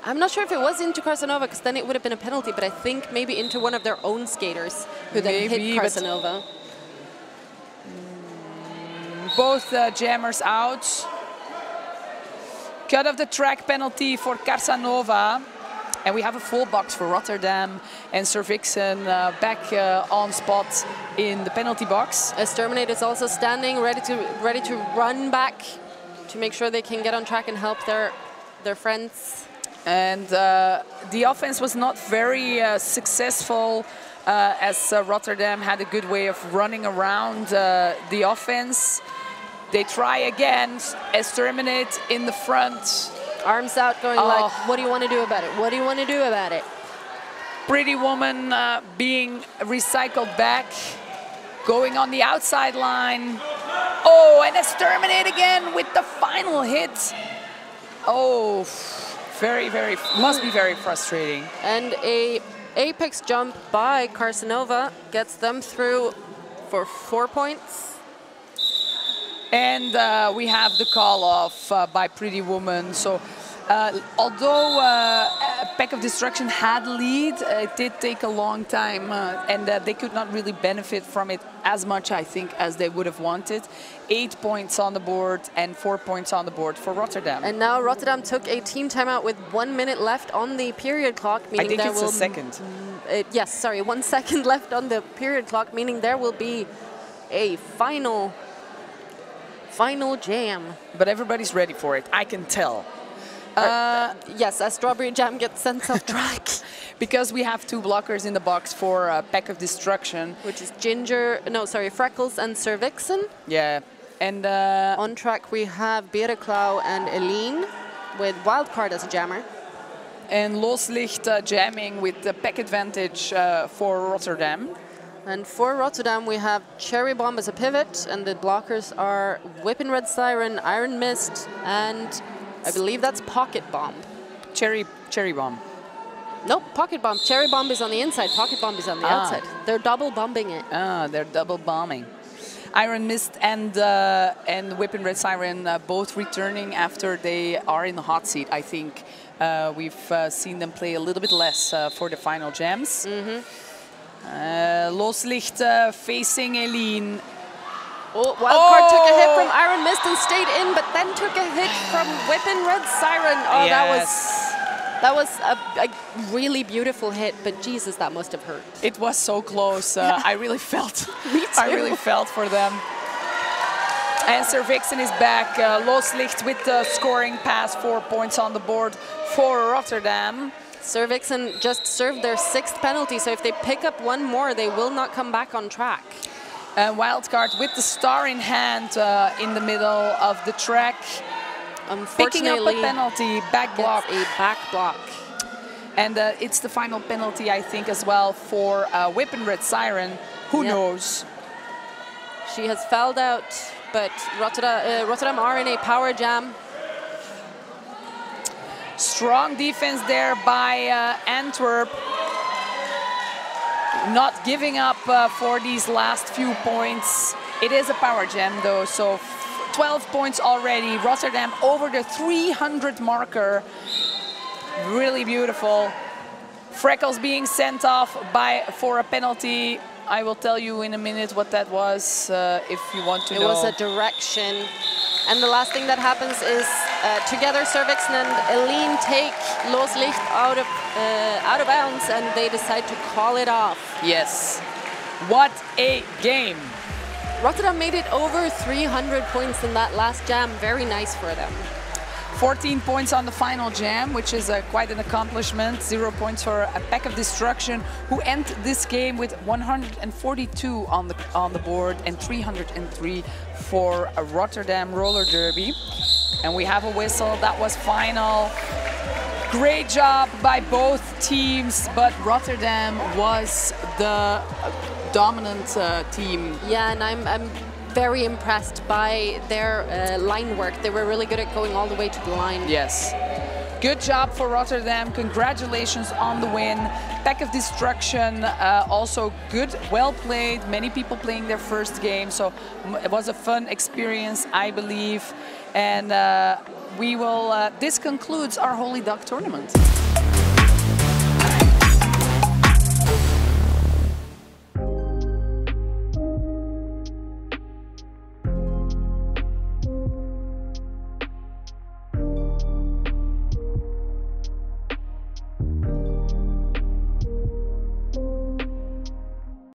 I'm not sure if it was into Casanova, because then it would have been a penalty, but I think maybe into one of their own skaters who then hit Casanova. Both jammers out. Cut of the track penalty for Casanova. And we have a full box for Rotterdam, and Sir Vixen back on spot in the penalty box. Exterminate is also standing, ready to run back to make sure they can get on track and help their friends. And the offense was not very successful, as Rotterdam had a good way of running around the offense. They try again, Exterminate in the front. Arms out, going like, what do you want to do about it? What do you want to do about it? Pretty Woman being recycled back, going on the outside line. Oh, and Exterminate again with the final hit. Oh, must be very frustrating. And a apex jump by Casanova gets them through for 4 points. And we have the call off by Pretty Woman. So although Pack of Destruction had lead, it did take a long time, and they could not really benefit from it as much, I think, as they would have wanted. 8 points on the board and 4 points on the board for Rotterdam. And now Rotterdam took a team timeout with 1 minute left on the period clock, meaning I think it's a second. Yes, sorry, 1 second left on the period clock, meaning there will be a final jam. But everybody's ready for it, I can tell. Yes, as Strawberry Jam gets sent off track. Because we have 2 blockers in the box for Pack of Destruction. Which is Freckles and Sir Vixen. Yeah. And on track we have Bereklau and Eline with Wildcard as a jammer. And Loslicht jamming with the pack advantage for Rotterdam. And for Rotterdam, we have Cherry Bomb as a pivot, and the blockers are Whippin' Red Siren, Iron Mist, and I believe that's Pocket Bomb. Cherry Bomb. Nope, Pocket Bomb. Cherry Bomb is on the inside, Pocket Bomb is on the outside. They're double bombing it. They're double bombing. Iron Mist and Whippin' Red Siren both returning after they are in the hot seat. I think we've seen them play a little bit less for the final jams. Loslicht facing Eline. Oh, Wildcard took a hit from Iron Mist and stayed in, but then took a hit from Whippin' Red Siren. Oh, yes. that was a really beautiful hit, but Jesus, that must have hurt. It was so close. I really felt. Me too. I really felt for them. And Sir Vixen is back. Loslicht with the scoring pass, 4 points on the board for Rotterdam. Sir Vixen just served their 6th penalty, so if they pick up 1 more, they will not come back on track. Wildcard with the star in hand in the middle of the track. Picking up a penalty, back block. A back block. And it's the final penalty, I think, as well for Whippin' Red Siren. Who knows? She has fouled out, but Rotterdam are in a power jam. Strong defense there by Antwerp. Not giving up for these last few points. It is a power jam though, so 12 points already. Rotterdam over the 300 marker. Really beautiful. Freckles being sent off for a penalty. I will tell you in a minute what that was if you want to know. It was a direction. And the last thing that happens is Together, Servixen and Eline take Loslicht out of bounds, and they decide to call it off. Yes. What a game. Rotterdam made it over 300 points in that last jam. Very nice for them. 14 points on the final jam, which is quite an accomplishment. 0 points for a Pack of Destruction, who end this game with 142 on the board and 303 for a Rotterdam Roller Derby. And we have a whistle. That was final. Great job by both teams, but Rotterdam was the dominant team. Yeah, and I'm very impressed by their line work. They were really good at going all the way to the line. Yes. Good job for Rotterdam. Congratulations on the win. Pack of Destruction, also good, well played. Many people playing their first game, so it was a fun experience, I believe. And this concludes our Holy Duck tournament.